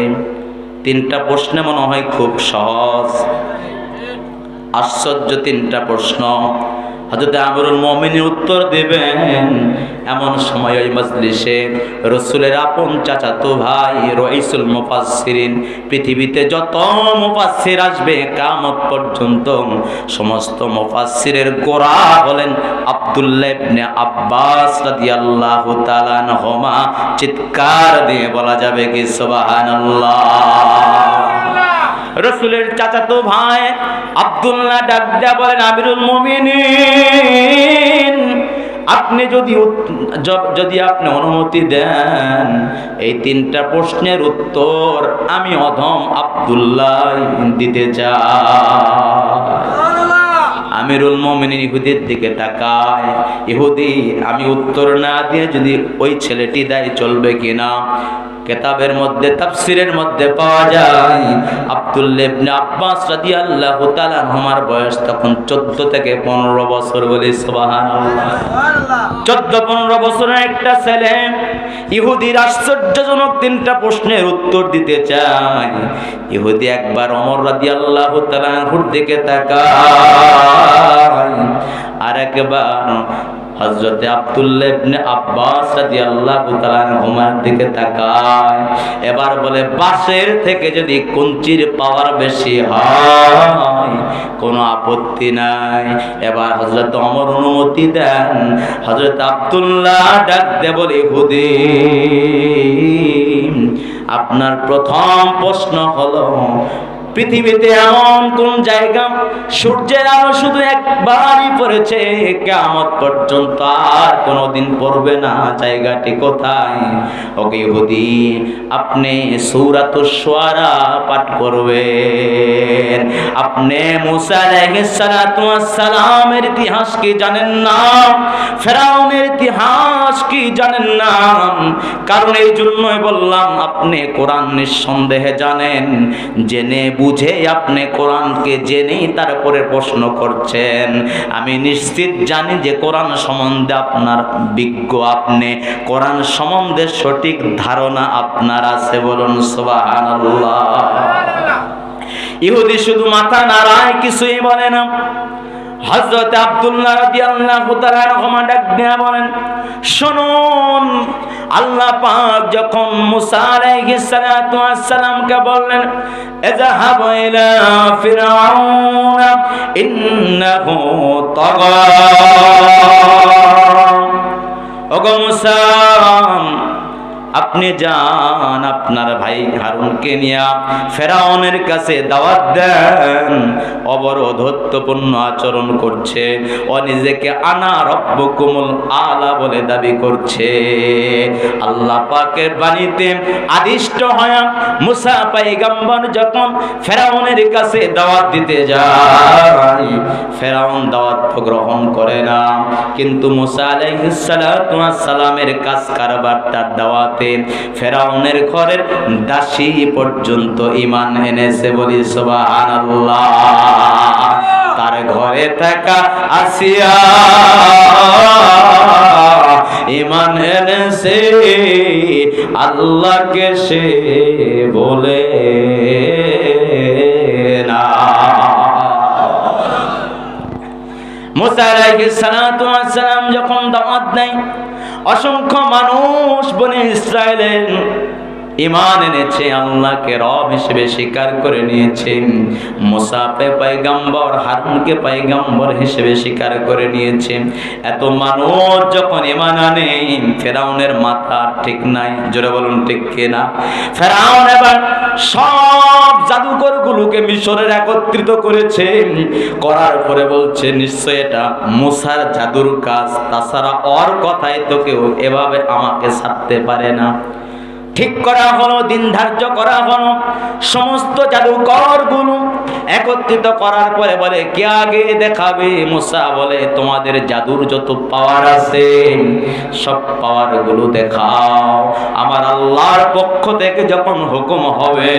3টা প্রশ্নে মনে হয় খুব সহজ। আশ্চর্য 3টা প্রশ্ন। হযরত আমিরুল মুমিনিন উত্তর দিবেন, এমন সময় ওই মজলিসে রাসূলের আপন চাচাতো ভাই রাইসুল মুফাসসিরিন, পৃথিবীতে যত মুফাসসির আসবে কিয়ামত পর্যন্ত, সমস্ত মুফাসসিরের গোড়া হলেন আব্দুল্লাহ ইবনে আব্বাস রাদিয়াল্লাহু তাআলা আনহুমা। চিৎকার দিয়ে বলা যাবে কি সুবহানাল্লাহ। রাসূলের চাচাতো ভাই আব্দুল্লাহ ডাক দেয়া বলেন, আমিরুল মুমিনিন, আপনি যদি আপনি অনুমতি দেন, এই 3টা প্রশ্নের উত্তর আমি অধম আব্দুল্লাহ দিতে চাই। আমিরুল মুমিনিন ইহুদির দিকে তাকায়। ইহুদি, আমি উত্তর না দিয়ে যদি ওই ছেলেটি দেয় চলবে কিনা? কিতাবের মধ্যে তাফসীরের মধ্যে পাওয়া যায় আব্দুল্লাহ ইবনে আব্বাস রাদিয়াল্লাহু তাআলা আনহুমার বয়স তখন 14 থেকে 15 বছর, বলি সুবহানাল্লাহ। 14-15 বছরের একটা ছেলে ইহুদির আশ্চর্যজনক 3টা প্রশ্নের উত্তর দিতে চায়। ইহুদি একবার ওমর রাদিয়াল্লাহু তাআলা আনহুর দিকে তাকায়, আর একবার হযরতে আব্দুল্লাহ ইবনে আব্বাস রাদিয়াল্লাহু তাআলা আনহুমার দিকে তাকায়। এবার বলে, বাঁশের থেকে যদি কঞ্চির পাওয়ার বেশি হয় কোনো আপত্তি নাই। এবার হযরত ওমর অনুমতি দেন। হযরত আব্দুল্লাহ ডাক দিয়ে বলে, ইহুদি আপনার প্রথম প্রশ্ন হলো, পৃথিবীতে এমন কোন জায়গা সূর্যের আলো শুধু একবারই পড়েছে, কিয়ামত পর্যন্ত আর কোনোদিন পড়বে না, জায়গাটি কোথায়? ওকে ইহুদি, আপনি সূরাতুশ শুআরা পাঠ করবেন। আপনি মুসা আলাইহিস সালাতু ওয়াস সালামের ইতিহাস কি জানেন না? ফেরাউনের ইতিহাস কি জানেন না? কারণ এই জন্যই বললাম, আপনি কোরআন নিঃসন্দেহে জানেন, জেনে বুঝে আপনি কোরআনকে জেনেই তারপরে প্রশ্ন করছেন। আমি নিশ্চিত জানি যে কোরআন সম্বন্ধে আপনার বিজ্ঞ, আপনি কোরআন সম্বন্ধে সঠিক ধারণা আপনার আছে, বলুন সুবহানাল্লাহ। ইহুদি শুধু মাথা নাড়ায়, কিছুই বলে না। হযরত আব্দুল্লাহ রাদিয়াল্লাহু তাআলা আনহু ডাক দিয়ে বলেন, শুনুন, আল্লাহ পাক যখন মুসা আলাইহিস সালাতু ওয়াস সালামকে বললেন, ইযহাব ইলা ফিরআউন ইন্নাহু তাগা, ওগো মুসা আপনি যান, আপনার ভাই হারুনকে নিয়ে ফেরাউনের কাছে দাওয়াত দেন, অবরোধত্বপূর্ণ আচরণ করছে, ও নিজেকে আনা রব্বুকুমুল আলা বলে দাবি করছে। আল্লাহ পাকের বাণীতে আদিষ্ট হয়ে মুসা পয়গম্বর যখন ফেরাউনের কাছে দাওয়াত দিতে যায়, ফেরাউন দাওয়াত গ্রহণ করে না, কিন্তু মুসা আলাইহিস সালাতু ওয়াস সালামের কাজ কারবার তার দাওয়াত ফেরাউনের ঘরের দাসী পর্যন্ত ঈমান এনেছে, বলি সুবহানাল্লাহ। তার ঘরে থাকা আসিয়া ঈমান এনেছে, আল্লাহকে সে বলে না। মুসা আলাইহিস সালাতু ওয়াস সালাম যখন দাওয়াত দেয়, অসংখ্য মানুষ বনি ইসরায়েলের ঈমান এনেছে, আল্লাহকে রব হিসেবে স্বীকার করে নিয়েছে। মুসা পয়গম্বর, হারুনকে পয়গম্বর হিসেবে স্বীকার করে নিয়েছে। এত মানুষ যখন ঈমান আনে, ফেরাউনের মাথা ঠিক নাই, জোরে বলুন ঠিক কিনা? ফেরাউন এবার সব জাদুকরগুলোকে মিশরের একত্রিত করেছে, করার পরে বলছে, নিশ্চয় এটা মুসার জাদুর কাজ, তাছাড়া ওর কথাই তো কেউ এভাবে আমাকে ছাড়তে পারে না। ঠিক করা হলো, দিন ধার্য করা হলো, সমস্ত জাদুকরগুলো একত্রিত করার পরে বলে, কে আগে দেখাবে? মুসা বলে, তোমাদের জাদুর যত পাওয়ার আছে সব পাওয়ার গুলো দেখাও, আমার আল্লাহর পক্ষ থেকে যখন হুকুম হবে,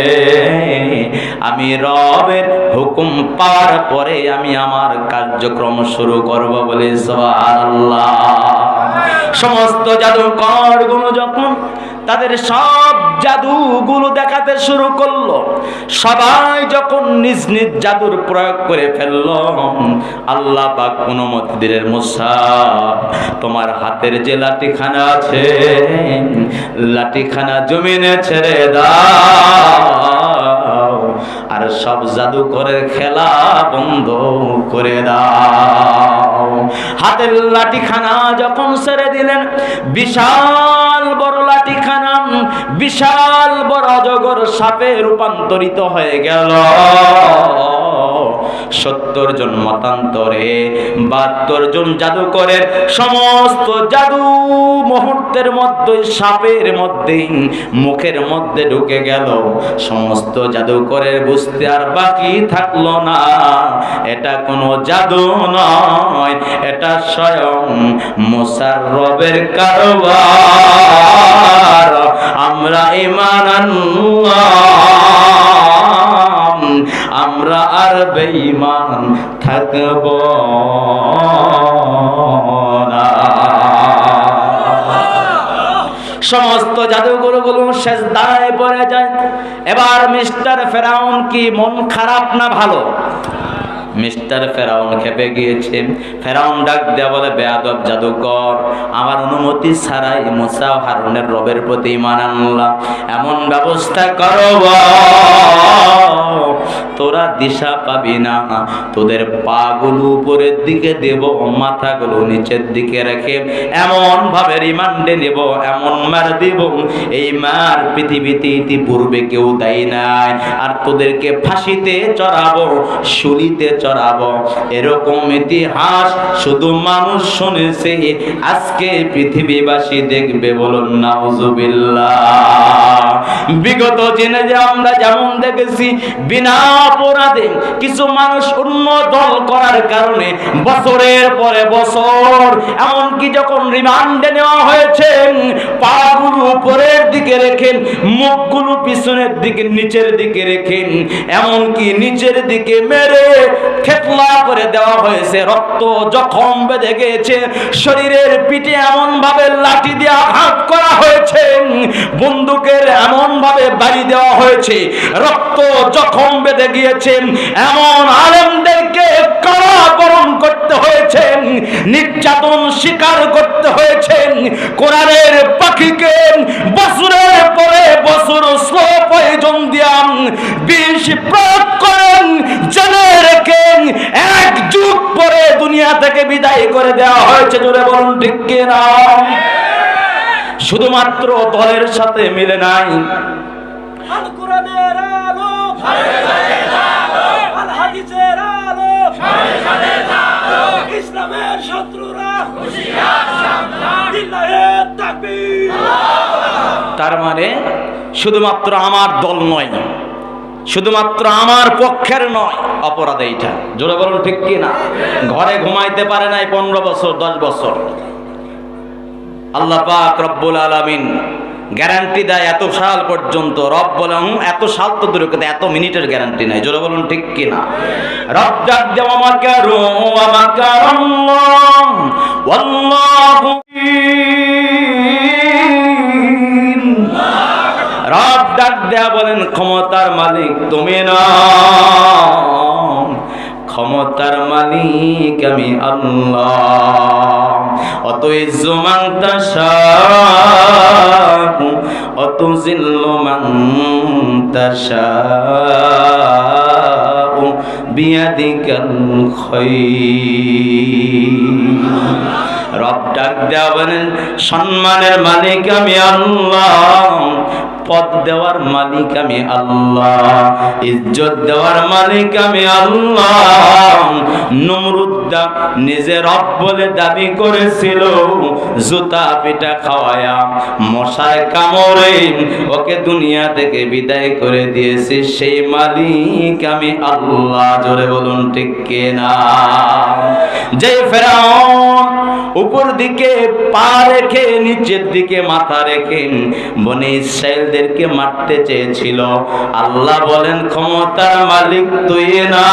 আমি রবের হুকুম পাওয়ার পরে আমি আমার কার্যক্রম শুরু করব, বলে সুবহানাল্লাহ। সমস্ত জাদুকরগুলো যখন তাদের সব জাদুগুলো দেখাতে শুরু করলো, সবাই যখন নিজ নিজ জাদুর প্রয়োগ করে ফেললো, আল্লাহ পাক অনুমতি দিলেন, মুসা তোমার হাতের যে লাঠিখানা আছে, লাঠিখানা জমিনে ছেড়ে দাও, আর সব জাদুকরের খেলা বন্ধ করে দাও। হাতের লাঠিখানা যখন ছেড়ে দিলেন, বিশাল বড় লাঠিখানা বিশাল বড় অজগর সাপে রূপান্তরিত হয়ে গেল। 70 জন মতান্তরে 72 জন জাদুকরের সমস্ত জাদু মুহূর্তের মধ্যে সাপের মধ্যে মুখের মধ্যে ঢুকে গেল। সমস্ত জাদুকরের বুঝতে আর বাকি থাকলো না, এটা কোনো জাদু নয়, এটা স্বয়ং মুসার রবের কারবার। আমরা ঈমান আনলাম, আমরা আর বেঈমান থাকব না। সমস্ত জাদুগুরুগুলো সেজদায় পড়ে যায়। এবার মিস্টার ফেরাউন কি মন খারাপ না ভালো? মিস্টার ফেরাউন খেপে গিয়েছে। ফেরাউন ডাক দেয়া বলে, বেয়াদব জাদুকর, আমার অনুমতি ছাড়াই মুসা ও হারুনের রবের প্রতি ঈমান আনলাম, এমন ব্যবস্থা করব তোরা দিশা পাবি না। তোদের পাগুলো উপরের দিকে দেব, মাথাগুলো নিচের দিকে রেখে এমন ভাবে রিমান্ডে নেব, এমন মার দিব, এই মার পৃথিবীতে ইতিপূর্বে কেউ দেয় নাই। আর তোদেরকে ফাঁসিতে চড়াবো, শুলিতে চড়াবো। এরকম ইতিহাস শুধু মানুষ শুনেছে, আজকে পৃথিবীবাসী দেখবে। বলুন নাউজুবিল্লাহ। বিগত দিনে যে আমরা যেমন দেখেছি, বিনা অপরাধে কিছু মানুষ অন্য দল করার কারণে বছরের পরে বছর, এমনকি যখন রিমান্ডে নেওয়া হয়েছে, পাগুলো উপরের দিকে রেখেন, মুখগুলো পিছনের দিকে নিচের দিকে রেখেন, এমনকি নিচের দিকে মেরে থেতলা করে দেওয়া হয়েছে, রক্ত জখম বেঁধে গিয়েছে, শরীরের পিঠে এমন ভাবে লাঠি দিয়ে আঘাত করা হয়েছে, বন্দুকের এমন ভাবে বাড়ি দেওয়া হয়েছে, রক্ত জখম বেঁধে গিয়েছে। এমন আলেমদেরকে কারাবরণ করতে হয়েছে, নির্যাতন স্বীকার করতে হয়েছে। কোরআনের পাখিকে বছরের পরে বছর স্লো পয়জন দিয়া বিষ প্রয়োগ করেন, জেনে রেখেন, এক যুগ পরে দুনিয়া থেকে বিদায় করে দেওয়া হয়েছে। জোরে বলুন ঠিক কিনা? শুধুমাত্র দলের সাথে মিলে নাই, আল কোরআনের আলো সাড়ে সাড়ে আলো, আল হাদিসের আলো সাড়ে সাড়ে আলো, ইসলামের শত্রুরা হুঁশিয়ার সাবধান, লিল্লাহে তাকবীর। তার মানে শুধুমাত্র আমার দল নয়, শুধুমাত্র আমার পক্ষের নয়, অপরাধ এইটা। জোরে বলুন ঠিক কি না? ঘরে ঘুমাইতে পারে নাই 15 বছর 10 বছর, আল্লাহ পাক রব্বুল আলামিন গ্যারান্টি দেয় এত সাল পর্যন্ত। রব বলে এত সাল তো দূরে কথা, এত মিনিটের গ্যারান্টি নাই। জোরে বলুন ঠিক কি না? রব ডাক দেওয়া মাকারু ওয়া মাকারাল্লাহ ওয়াল্লাহু রব ডাক দেয়া বলেন, ক্ষমতার মালিক তুমি না, ক্ষমতার মালিক আমি আল্লাহ। অত ইজ্জু মান তাশাউ অত জিল্লু মান তাশাউ বিয়াদিকাল খায়র। রব ডাক দেয়া বলেন, সম্মানের মালিক আমি আল্লাহ, পদ দেওয়ার মালিক আমি আল্লাহ, ইজ্জত দেওয়ার মালিক আমি আল্লাহ। নমরুদ্দা নিজে রব বলে দাবি করেছিল, জুতা পিটা খাওয়ায়া মশার কামড়ে ওকে দুনিয়া থেকে বিদায় করে দিয়েছি, সেই মালিক আমি আল্লাহ। জোরে বলুন ঠিক কিনা? যে ফেরাউন উপর দিকে পা রেখে নিচের দিকে মাথা রেখে বনে ইসরাইলদেরকে মারতে চেয়েছিল, আল্লাহ বলেন, ক্ষমতার মালিক তুই না,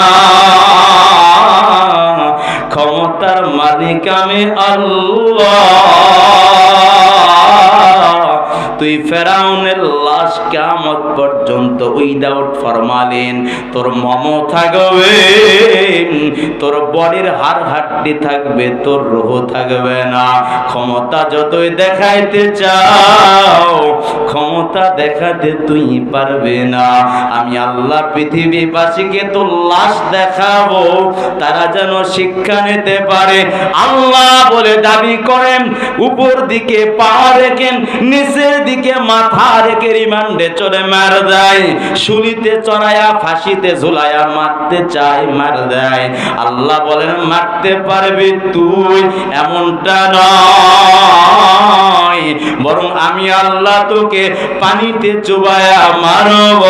ক্ষমতার মালিক আমি আল্লাহ। তুই ফেরাউনের লাশ কিয়ামত পর্যন্ত উইদাউট ফরমালিন তোর মম থাকবে, তোর বডির হাড় হাড্ডি থাকবে, তোর রূহ থাকবে না। ক্ষমতা যতই দেখাইতে চাও, ক্ষমতা দেখাতে তুই পারবে না। আমি আল্লাহ পৃথিবীবাসীকে তোর লাশ দেখাবো, তারা যেন শিক্ষা নিতে পারে। আল্লাহ বলে দাবি করেন, উপর দিকে পা রেখেন, নিচের দিকে মাথা রেখে রিমান্ডে চলে মার দেয়, শুলিতে চড়ায়া ফাঁসিতে ঝুলায়া মারতে চায়, মার দেয়। আল্লাহ বলেন, মারতে পারবি তুই এমনটা নয়, বরং আমি আল্লাহ তোকে পানিতে চুবায়া মারব।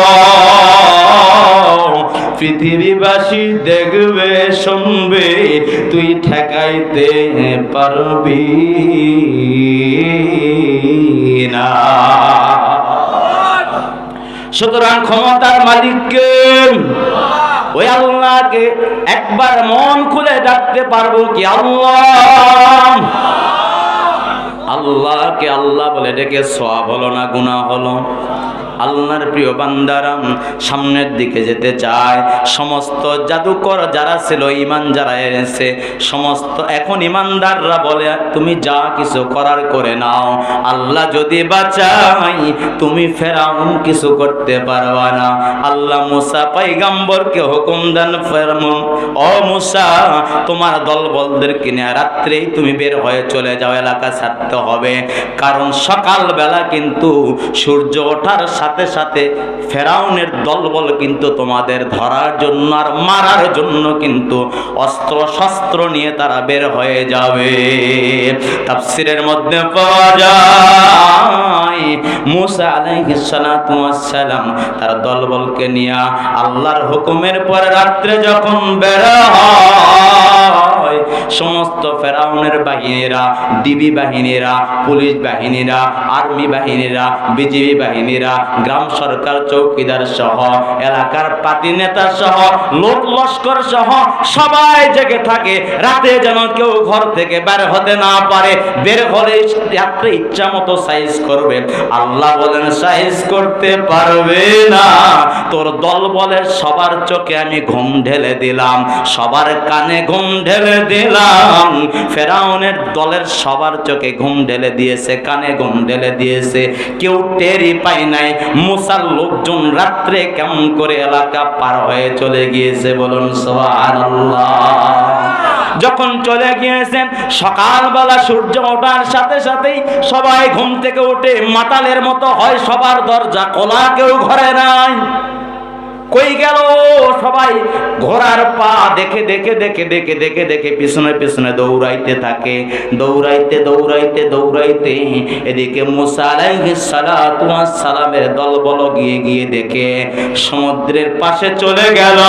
পৃথিবীবাসী দেখবে শুনবে, তুই ঠেকাইতে পারবি না। সুতরাং ক্ষমতার মালিককে ওই আল্লাহকে একবার মন খুলে ডাকতে পারবো কি? আল্লাহ। আল্লাহকে আল্লাহ বলে ডেকে সওয়াব হলো না গুনাহ হলো? আল্লাহর প্রিয় বান্দারা সামনের দিকে যেতে চায়। সমস্ত জাদুকর যারা ছিল, ঈমান যারা এনেছে, সমস্ত এখন ঈমানদাররা বলে তুমি যা কিছু করার করে নাও, আল্লাহ যদি বাঁচাই তুমি ফেরাউন কিছু করতে পারবা না। আল্লাহ মুসা পয়গম্বরকে হুকুম দেন, ফেরাউন ও মুসা তোমার দলবলদেরকে নিয়ে রাত্রেই তুমি বের হয়ে চলে যাও, এলাকা ছাড়তে হবে। কারণ সকালবেলা কিন্তু সূর্য ওঠার সাথে সাথে ফেরাউনের দলবল কিন্তু তোমাদের ধরার জন্য আর মারার জন্য কিন্তু অস্ত্র শস্ত্র নিয়ে তারা বের হয়ে যাবে। তাফসীরের মধ্যে পাওয়া যায় মুসা আলাইহিস সালাতু ওয়াস সালাম তার দলবলকে নিয়ে আল্লাহর হুকুমের পরে রাত্রে যখন বের হয়, সমস্ত ফেরাউনের বাহিনীরা, ডিবি বাহিনীরা, পুলিশ বাহিনীরা, আর্মি বাহিনীরা, বিজিবি বাহিনীরা, গ্রাম সরকার চৌকিদার সহ এলাকার পাতি নেতা সহ লোক লস্কর সহ সবাই জেগে থাকে, রাতে যেন কেউ ঘর থেকে বের হতে না পারে। বের হলে রাত্রে ইচ্ছা মতো সাইজ করবে। আল্লাহ বলেন সাইজ করতে পারবে না। তোর দল বলে সবার চোখে আমি ঘুম ঢেলে দিলাম, সবার কানে ঘুম ঢেলে দিলাম। ফেরাউনের দলের সবার চোখে ঘুম ঢেলে দিয়েছে, কানে ঘুম ঢেলে দিয়েছে, কেউ টেরই পায় নাই। মুসার লোকজন রাত্রে কেমন করে এলাকা পার হয়ে চলে গিয়েছে, বলুন সুবহানাল্লাহ। যখন চলে গিয়েছেন সকালবেলা সূর্য ওঠার সাথে সাথেই সবাই ঘুম থেকে উঠে মাতালের মতো হয়, সবার দরজা খোলা, কেউ ঘরে নাই। কই গেল সবাই? ঘোড়ার পা দেখে দেখে দেখে দেখে দেখে দেখে পিছনে পিছনে দৌড়াইতে থাকে। দৌড়াইতে দৌড়াইতে দৌড়াইতে এদিকে মুসা আলাইহিস সালাতু ওয়াস সালামের দলবল গিয়ে গিয়ে দেখে সমুদ্রের পাশে চলে গেল।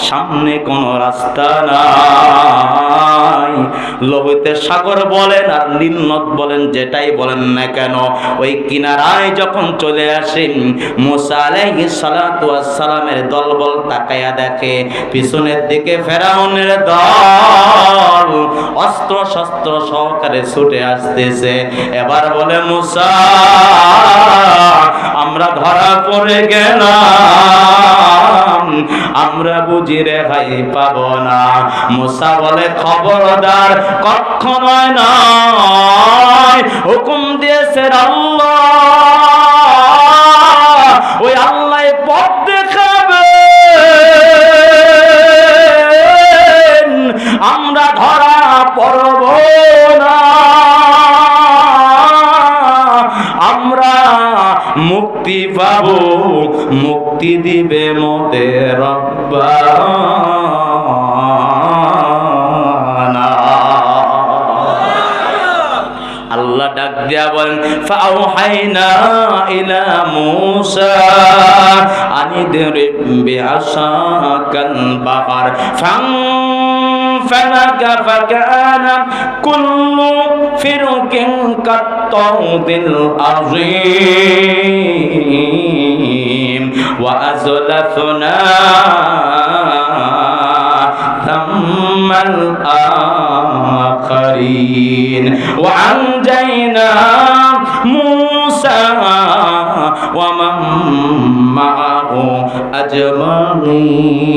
সামনে কোনো রাস্তা নাই। লোহিত সাগর বলেন আর নীল নদ বলেন, যেটাই বলেন না কেন, ওই কিনারায় যখন চলে আসেন মুসা আলাইহিস সালাতু ওয়াস সালামের দলবল তাকায়া দেখে পিছনের দিকে ফেরাউনের দল অস্ত্র শস্ত্র সহকারে ছুটে আসতেছে। এবার বলে মুসা আমরা ধরা পড়ে গেলাম, আমরা বুঝি রেহাই পাব না। মুসা বলে খবরদার, কখনোই নয়, হুকুম দিয়েছেন আল্লাহ, ওই আল্লাহ পথ দেখাবেন, আমরা ধরা পড়ব না, আমরা মুক্তি পাব, মুক্তি দিবে মোদের রব্বানা। আল্লাহ ডাক দিয়া বলেন ফাআউহাইনা ইলা মূসা আনিদরিব বিআসাকাল বাহর فانفلق فكان كل فرق كالطود العظيم وأزلفنا ثم الآخرين وأنجينا موسى ومن معه أجمعين।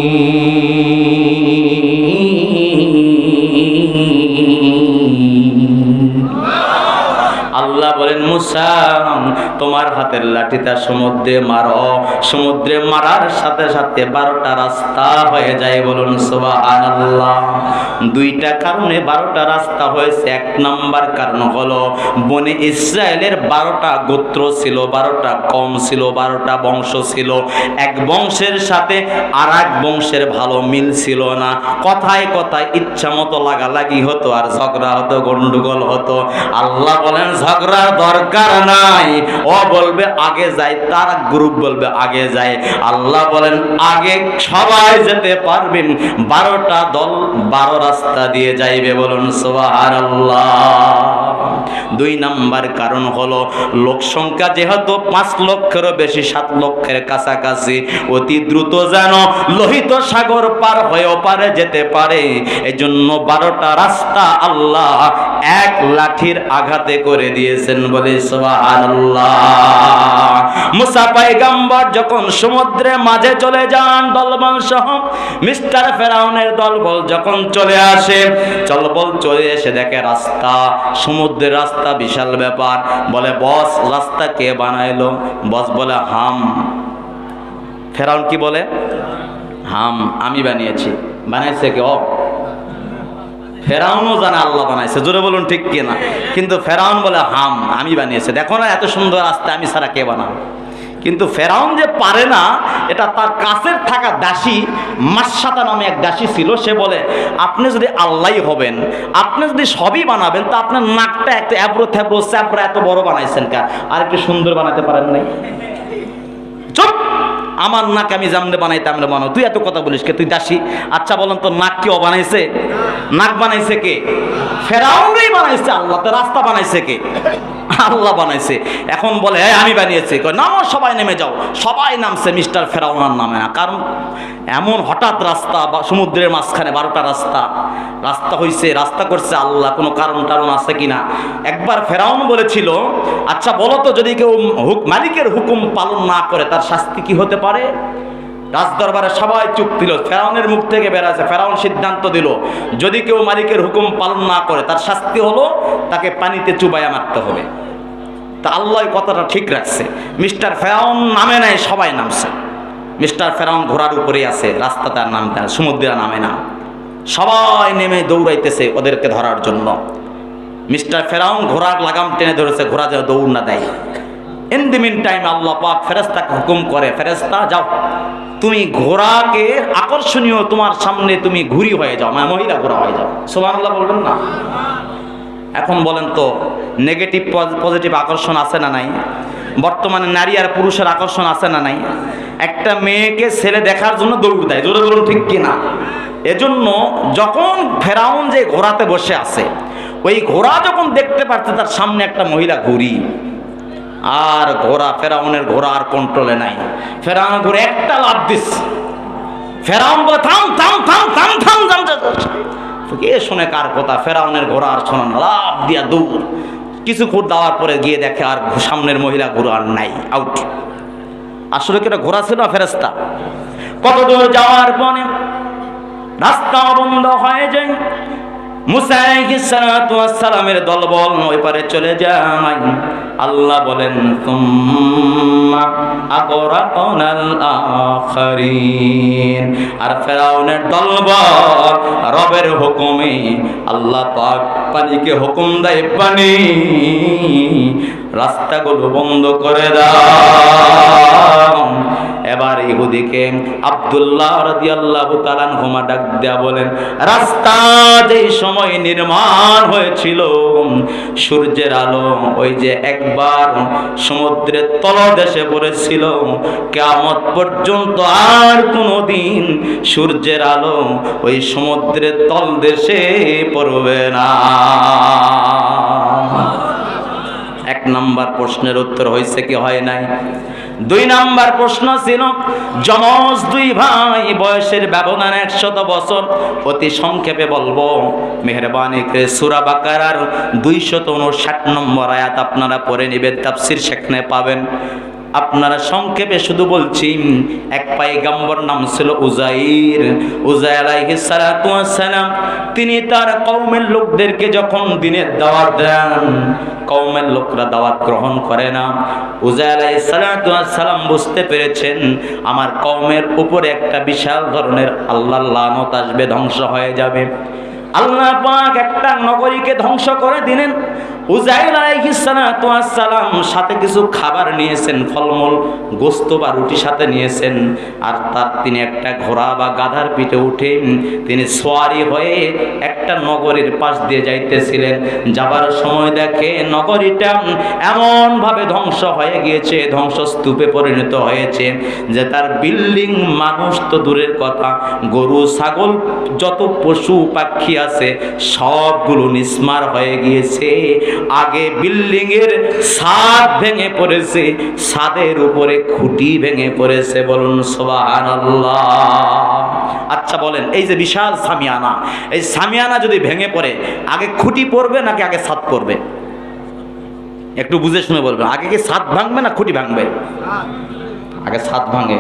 আল্লাহ বলেন মুসা তোমার হাতের লাঠিটা সমুদ্রে মারো, সমুদ্রে মারার সাথে সাথে 12টা রাস্তা হয়ে যায়, বলুন সুবহানাল্লাহ। দুইটা কারণে 12টা রাস্তা হয়েছে। এক নাম্বার কারণ হলো বনে ইসরায়েলের 12টা গোত্র ছিল, 12টা কম ছিল, 12টা বংশ ছিল। এক বংশের সাথে আর এক বংশের ভালো মিল ছিল না, কথায় কথায় ইচ্ছা মতো লাগালাগি হতো আর ঝগড়া হতো, গন্ডগোল হতো। আল্লাহ বলেন ঝগড়ার দরকার নাই, ও বলবে আগে যাই, তার গ্রুপ বলবে আগে যাই। আল্লাহ বলেন আগে সবাই যেতে পারবেন, 12টা দল 12 রাস্তা দিয়ে যাইবে, বলুন সুবহানাল্লাহ। 2 নাম্বার কারণ হলো লোক সংখ্যা যেহেতু 5 লক্ষেরও বেশি, 7 লক্ষের কাছাকাছি, অতি দ্রুত যেন লোহিত সাগর পার হয়ে ওপারে যেতে পারে, এজন্য 12টা রাস্তা আল্লাহ এক লাঠির আঘাতে করে দিয়েছেন। বলে সুবহানাল্লাহ। মুসা পয়গম্বর যখন সমুদ্রের মাঝে চলে যান দলবল সহ, মিস্টার ফেরাউনের দলবল যখন চলে আসে, চলে এসে দেখে রাস্তা, সমুদ্রের রাস্তা, বিশাল ব্যাপার। বলে বস, রাস্তা কে বানাইলো? বস বলে হাম। ফেরাউন কি বলে? হাম, আমি বানিয়েছি। বানাইছে কে? ও ফেরাউনও জানে আল্লাহ বানাইছে, জোরে বলুন ঠিক কিনা। কিন্তু ফেরাউন বলে হাম, আমি বানিয়েছি। দেখো না এত সুন্দর রাস্তা, আমি ছাড়া কে বানাবো? কিন্তু ফেরাউন যে পারে না, এটা তার কাছের থাকা দাসী মাশাতা নামে এক দাসী ছিল। সে বলে আপনি যদি আল্লাহই হবেন, আপনি যদি সবই বানাবেন, তা আপনার নাকটা একটা এবড়ো থেবড়ো চ্যাপড়া এত বড় বানাইছেন কেন? আর একটু সুন্দর বানাতে পারেন নাই? চুপ! আমার নাক আমি জামনে বানাইতে আমরা বানাও, তুই এত কথা বলিস কে? তুই দাসী। আচ্ছা বলেন তো, নাক কি ও বানাইছে? নাক বানাইছে কে? ফেরাউনই বানাইছে। আল্লাহ তো রাস্তা বানাইছে কে? আল্লাহ বানাইছে। এখন বলে আমি বানিয়েছি। নামো, সবাই নেমে যাও। সবাই নামছে, মিস্টার ফেরাউনার নামে না। কারণ এমন হঠাৎ রাস্তা, বা সমুদ্রের মাঝখানে 12টা রাস্তা হয়েছে, রাস্তা করছে আল্লাহ, কোনো কারণ টারণ আছে কিনা? একবার ফেরাউন বলেছিল, আচ্ছা বলো তো, যদি কেউ মালিকের হুকুম পালন না করে তার শাস্তি কি হতে পারে? রাজদরবারে সবাই চুপ দিল। ফেরাউনের মুখ থেকে বেরাছে। ফেরাউন সিদ্ধান্ত দিল, যদি কেউ মালিকের হুকুম পালন না করে তার শাস্তি হলো তাকে পানিতে চুবাইয়া মারতে হবে। তা আল্লাহ কথাটা ঠিক রাখছে। মিস্টার ফেরাউন নামে নাই, সবাই নামছে। মিস্টার ফেরাউন ঘোড়ার উপরেই আছে, রাস্তা তার নাম, তার সমুদ্রের নামে না। সবাই নেমে দৌড়াইতেছে ওদেরকে ধরার জন্য। মিস্টার ফেরাউন ঘোড়ার লাগাম টেনে ধরেছে, ঘোড়া যেন দৌড় না দেয়। ইন দি মিন টাইম আল্লাহ পাক ফেরেশতাকে হুকুম করে, ফেরেশতা যাও, তুমি ঘোড়াকে আকর্ষণীয় তোমার সামনে তুমি ঘুরি হয়ে যাও, মানে মহিলা ঘোড়া হয়ে যাও। সুবহানাল্লাহ বলবেন না? এখন বলেন তো, নেগেটিভ পজিটিভ আকর্ষণ আছে না নাই? বর্তমানে নারী আর পুরুষের আকর্ষণ আছে না নাই? একটা মেয়েকে ছেলে দেখার জন্য দৌড় দেয়, জোরে বলুন ঠিক কিনা। এজন্য যখন ফেরাউন যে ঘোড়াতে বসে আছে, ওই ঘোড়া যখন দেখতে পাচ্ছে তার সামনে একটা মহিলা ঘুরি, আর ফেরাউনের ঘোড়া আর কন্ট্রোলে নাই। ফেরাউনের ঘোড়া একটা লাফ দিচ্ছে। ফেরাউন বলে থাম থাম থাম থাম থাম থাম। কে শোনে কার কথা? ফেরাউনের ঘোড়া আর শোনা না, লাফ দিয়া দৌড়। কিছুক্ষণ দেওয়ার পরে গিয়ে দেখে আর সামনের মহিলা ঘোড়া আর নাই, আউট। আসলে কি এটা ঘোড়া ছিল ফেরেশতা? কত দূর যাওয়ার পরে রাস্তা বন্ধ হয়ে যায়। মুসা আলাইহিস সালাতু ওয়াস সালামের দলবল ওই পারে চলে যায়। আল্লাহ বলেন সুম্মা আগরাকনাল আখারিন। আর ফেরাউনের দলবল রবের হুকুমে আল্লাহ পাক পানিকে হুকুম দেয়, পানি রাস্তাগুলো বন্ধ করে দাও। এবার ইহুদিকে আব্দুল্লাহ রাদিয়াল্লাহু তাআলা আনহুমা ডাক দেয়া বলেন, রাস্তা যেই সময় নির্মাণ হয়েছিল, সূর্যের আলো ওই যে একবার সমুদ্রের তলদেশে পড়েছিল, কিয়ামত পর্যন্ত আর কোনোদিন সূর্যের আলো ওই সমুদ্রের তলদেশে পড়বে না। 1 নাম্বার প্রশ্নের উত্তর হয়েছে কি হয় নাই? 2 নাম্বার প্রশ্ন ছিল, যমজ 2 ভাই, বয়সের ব্যবধান 100 বছর। অতি সংক্ষেপে বলবো, মেহেরবানি করে সূরা বাকারার 259 নম্বর আয়াত আপনারা পড়ে নেবেন, তাফসীর সেখানে পাবেন। আপনারা সংক্ষেপে শুধু বলছি, এক পয়গম্বর নাম ছিল উজাইর আলাইহিস সালাতু ওয়াস সালাম। তিনি তার কওমের লোকদেরকে যখন দিনের দাওয়াত দেন, কওমের লোকরা দাওয়াত গ্রহণ করে না। উজাইর আলাইহিস সালাতু ওয়াস সালাম বুঝতে পেরেছেন আমার কওমের উপরে একটা বিশাল ধরনের আল্লাহর লানত আসবে, ধ্বংস হয়ে যাবে। আল্লাহ পাক একটা নগরীকে ধ্বংস করে দিলেন। উজাইর আলাইহিস সালাতু ওয়াস সালাম সাথে কিছু খাবার নিয়েছেন, ফলমূল, গোশত বা রুটি সাথে নিয়েছেন। আর তিনি একটা ঘোড়া বা গাধার পিঠে উঠে তিনি সোয়ারি হয়ে একটা নগরীর পাশ দিয়ে যাইতেছিলেন। যাবার সময় দেখে নগরীটা এমন ভাবে ধ্বংস হয়ে গিয়েছে, ধ্বংসস্তূপে পরিণত হয়েছে, যে তার বিল্ডিং, মানুষ তো দূরের কথা, গরু ছাগল, যত পশু পাখি আছে সবগুলো নিস্মার হয়ে গিয়েছে। আগে বিল্ডিং এর ছাদ ভেঙে পড়েছে, ছাদের উপরে খুঁটি ভেঙে পড়েছে। বলুন সুবহানাল্লাহ। আচ্ছা বলেন, এই যে বিশাল সামিয়ানা, এই সামিয়ানা যদি ভেঙে পড়ে আগে খুঁটি পড়বে নাকি আগে ছাদ পড়বে? একটু বুঝে শুনে বলবেন, আগে কি ছাদ ভাঙবে না খুঁটি ভাঙবে? আগে ছাদ ভাঙে,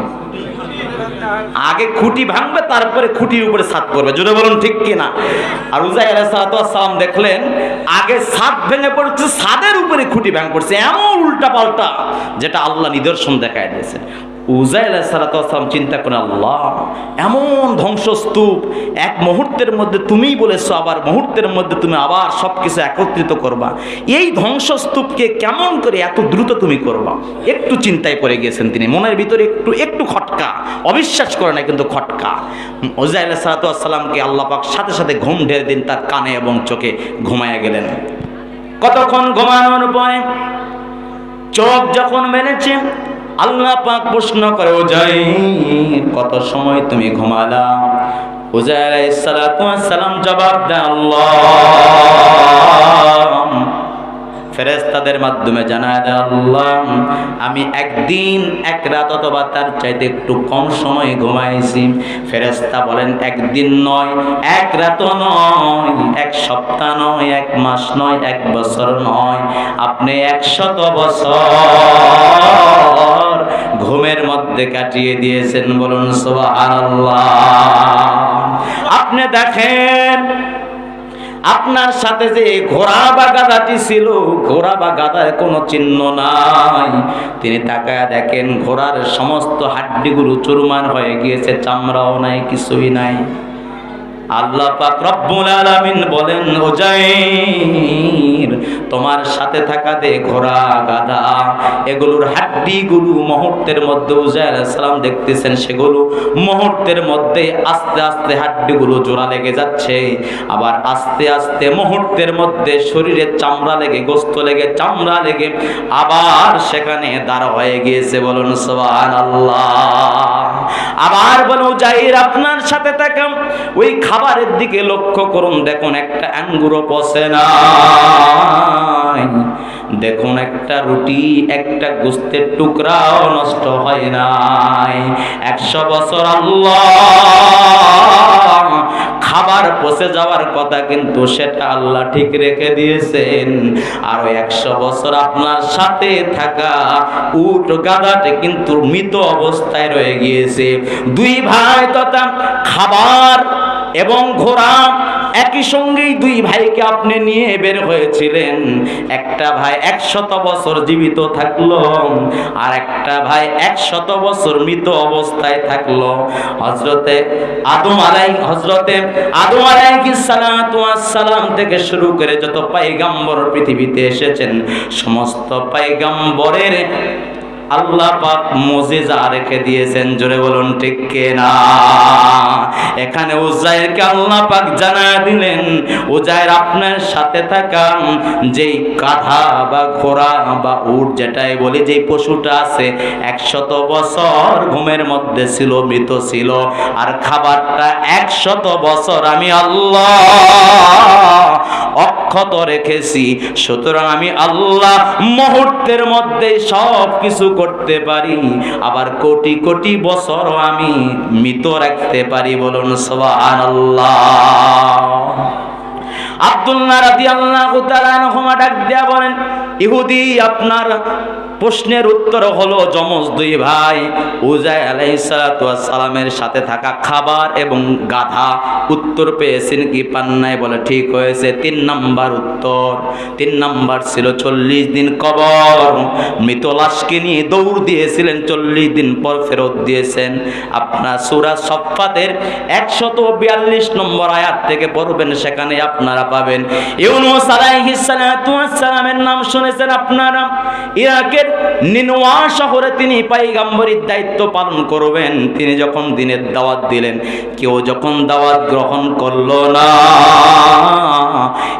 আগে খুঁটি ভাঙবে, তারপরে খুঁটির উপরে ছাদ পড়বে। জোরে বলুন ঠিক কিনা? আর উজাইর আলাইহিস সালাম দেখলেন আগে ছাদ ভেঙে পড়ছে, ছাদের উপরে খুঁটি ভেঙে পড়ছে। এমন উল্টা পাল্টা, যেটা আল্লাহ নিদর্শন দেখায় দিয়েছেন। উজাইর আলাইহিস সালাম চিন্তা করেন, আল্লাহ এমন ধ্বংসস্তূপ এক মুহূর্তের মধ্যে তুমিই বলেছো, আবার মুহূর্তের মধ্যে তুমি আবার সবকিছু একত্রিত করবা। এই ধ্বংসস্তূপকে কেমন করে এত দ্রুত তুমি করবা? একটু চিন্তায় পড়ে গিয়েছেন তিনি, মনের ভিতরে একটু খটকা, অবিশ্বাস করে না কিন্তু খটকা। উজাইর আলাইহিস সালামকে আল্লাহ পাক সাথে সাথে ঘুম ঢেলে দিন, তার কানে এবং চোখে ঘুমায়া গেলেন। কতক্ষণ ঘুমানোর পরে চোখ যখন মেলেছে, আল্লাহ পাক প্রশ্ন করে, উজাইর কত সময় তুমি ঘুমালা? উজাইর আলাইহিস সালাম জবাব দেন, আল্লাহ ফেরেশতাদের মাধ্যমে জানায় দেন, আল্লাহ আমি একদিন এক রাত অথবা তার চাইতে একটু কম সময় ঘুমাইছি। ফেরেশতা বলেন, একদিন নয়, এক রাত নয়, এক সপ্তাহ নয়, এক মাস নয়, এক বছর নয়, আপনি 100 বছর ঘুমের মধ্যে কাটিয়ে দিয়েছেন। বলুন সুবহানাল্লাহ। আপনি দেখেন আপনার সাথে যে ঘোড়া বা গাধাটি ছিল, ঘোড়া বা গাধার কোনো চিহ্ন নাই। তিনি তাকায় দেখেন ঘোড়ার সমস্ত হাড্ডিগুলো চুরমার হয়ে গিয়েছে, চামড়াও নাই, কিছুই নাই। আল্লাহ পাক রব্বুল আলামিন বলেন, উজাইর তোমার সাথে থাকা দে ঘোড়া গাধা এগুলোর হাড্ডিগুলো মুহূর্তের মধ্যে, উজাইর আলাইহিস সালাম দেখতেছেন সেগুলো মুহূর্তের মধ্যে আস্তে আস্তে হাড্ডিগুলো জোড়া লেগে যাচ্ছে, আবার আস্তে আস্তে মুহূর্তের মধ্যে শরীরে চামড়া লেগে, গোশত লেগে, চামড়া লেগে আবার সেখানে দাঁড় হয়ে গিয়েছে। বলুন সুবহানাল্লাহ। আবার বলুন, উজাইর আপনার সাথে থাকা ওই খাবারের দিকে লক্ষ্য করুন, দেখুন একটা আঙ্গুরও পচে নাই, দেখুন একটা রুটি, একটা গোশতের টুকরাও নষ্ট হয় নাই। 100 বছর আল্লাহ খাবার পচে যাওয়ার কথা, কিন্তু সেটা আল্লাহ ঠিক রেখে দিয়েছেন। আর 100 বছর আপনার সাথে থাকা উট গাধাটি কিন্তু মৃত অবস্থায় রয়ে গিয়েছে। দুই ভাই তথা খাবার এবং ঘোড়া একই সঙ্গেই দুই ভাইকে আপনি নিয়ে বের হয়েছিলেন। একটা ভাই 100 বছর জীবিত থাকলো, আর একটা ভাই 100 বছর মৃত অবস্থায় থাকলো। হযরতে আদম আলাইহিস সালাম থেকে শুরু করে যত পয়গম্বর পৃথিবীতে এসেছেন, সমস্ত পয়গম্বরের আল্লাহ পাক মুজিজা রেখে দিয়েছেন। জোরে বলুন ঠিক কিনা? এখানে উজাইরকে আল্লাহ পাক জানায় দিলেন, উজাইর আপনার সাথে থাকা যেই গাধা বা ঘোড়া বা উট, যেটাই বলি, যেই পশুটা আছে 100 বছর ঘুমের মধ্যে ছিল, মৃত ছিল, আর খাবারটা 100 বছর আমি আল্লাহ অক্ষত রেখেছি। সুতরাং আমি আল্লাহ মুহূর্তের মধ্যে সব কিছু করতে পারি, আবার কোটি কোটি বছর আমি মৃত রাখতে পারি। বলুন সুবহানাল্লাহ। আব্দুল্লাহ রাদিয়াল্লাহু তাআলা আনহু ডাক দিয়া বলেন, ইহুদি আপনার প্রশ্নের উত্তর হলো যমজ দুই ভাই উজাইর আলাইহিস সালামের সাথে থাকা খাবার এবং গাধা উত্তর পেয়েছেন কি পান নাই? বলে ঠিক হয়েছে। 3 নাম্বার উত্তর, 3 নাম্বার ছিল 40 দিন কবর, মৃত লাশকে নিয়ে দৌড় দিয়েছিলেন, 40 দিন পর ফেরত দিয়েছেন। আপনার সূরা সফফাতের 142 নম্বর আয়াত থেকে পড়বেন, সেখানে আপনারা পাবেন ইউনূস আলাইহিস সালামের নাম শুনেছেন আপনারা। ইরাকের নিনওয়া শহরে তিনি পয়গম্বরীর দায়িত্ব পালন করবেন। তিনি যখন দিনের দাওয়াত দিলেন, কেউ যখন দাওয়াত গ্রহণ করলো না,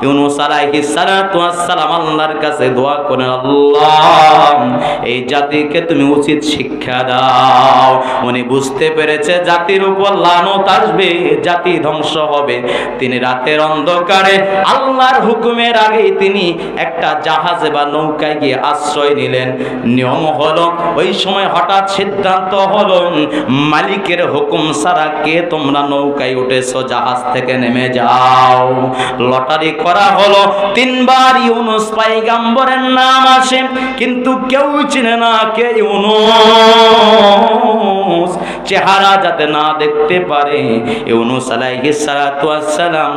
ইউনূস আলাইহিস সালাতু ওয়াস সালাম আল্লাহর কাছে দোয়া করেন, আল্লাহ এই জাতিকে তুমি উচিত শিক্ষা দাও। উনি বুঝতে পেরেছে জাতির উপর লানত আসবে, জাতি ধ্বংস হবে। তিনি রাতের অন্ধকারে আল্লাহর হুকুমের আগেই তিনি একটা জাহাজে বা নৌকায় গিয়ে আশ্রয় নিলেন। নিয়ম হলো ওই সময় হঠাৎ সিদ্ধান্ত হলো, মালিকের হুকুম ছাড়া কে তোমরা নৌকায় উঠেছো, জাহাজ থেকে নেমে যাও। লটারি করা হলো, 3 বার ইউনূস পয়গম্বরের নাম আসে, কিন্তু কেউ চিনে না কে ইউনূস। চেহারা যাতে না দেখতে পারে, ইউনূস আলাইহিস সালাতু ওয়াস সালাম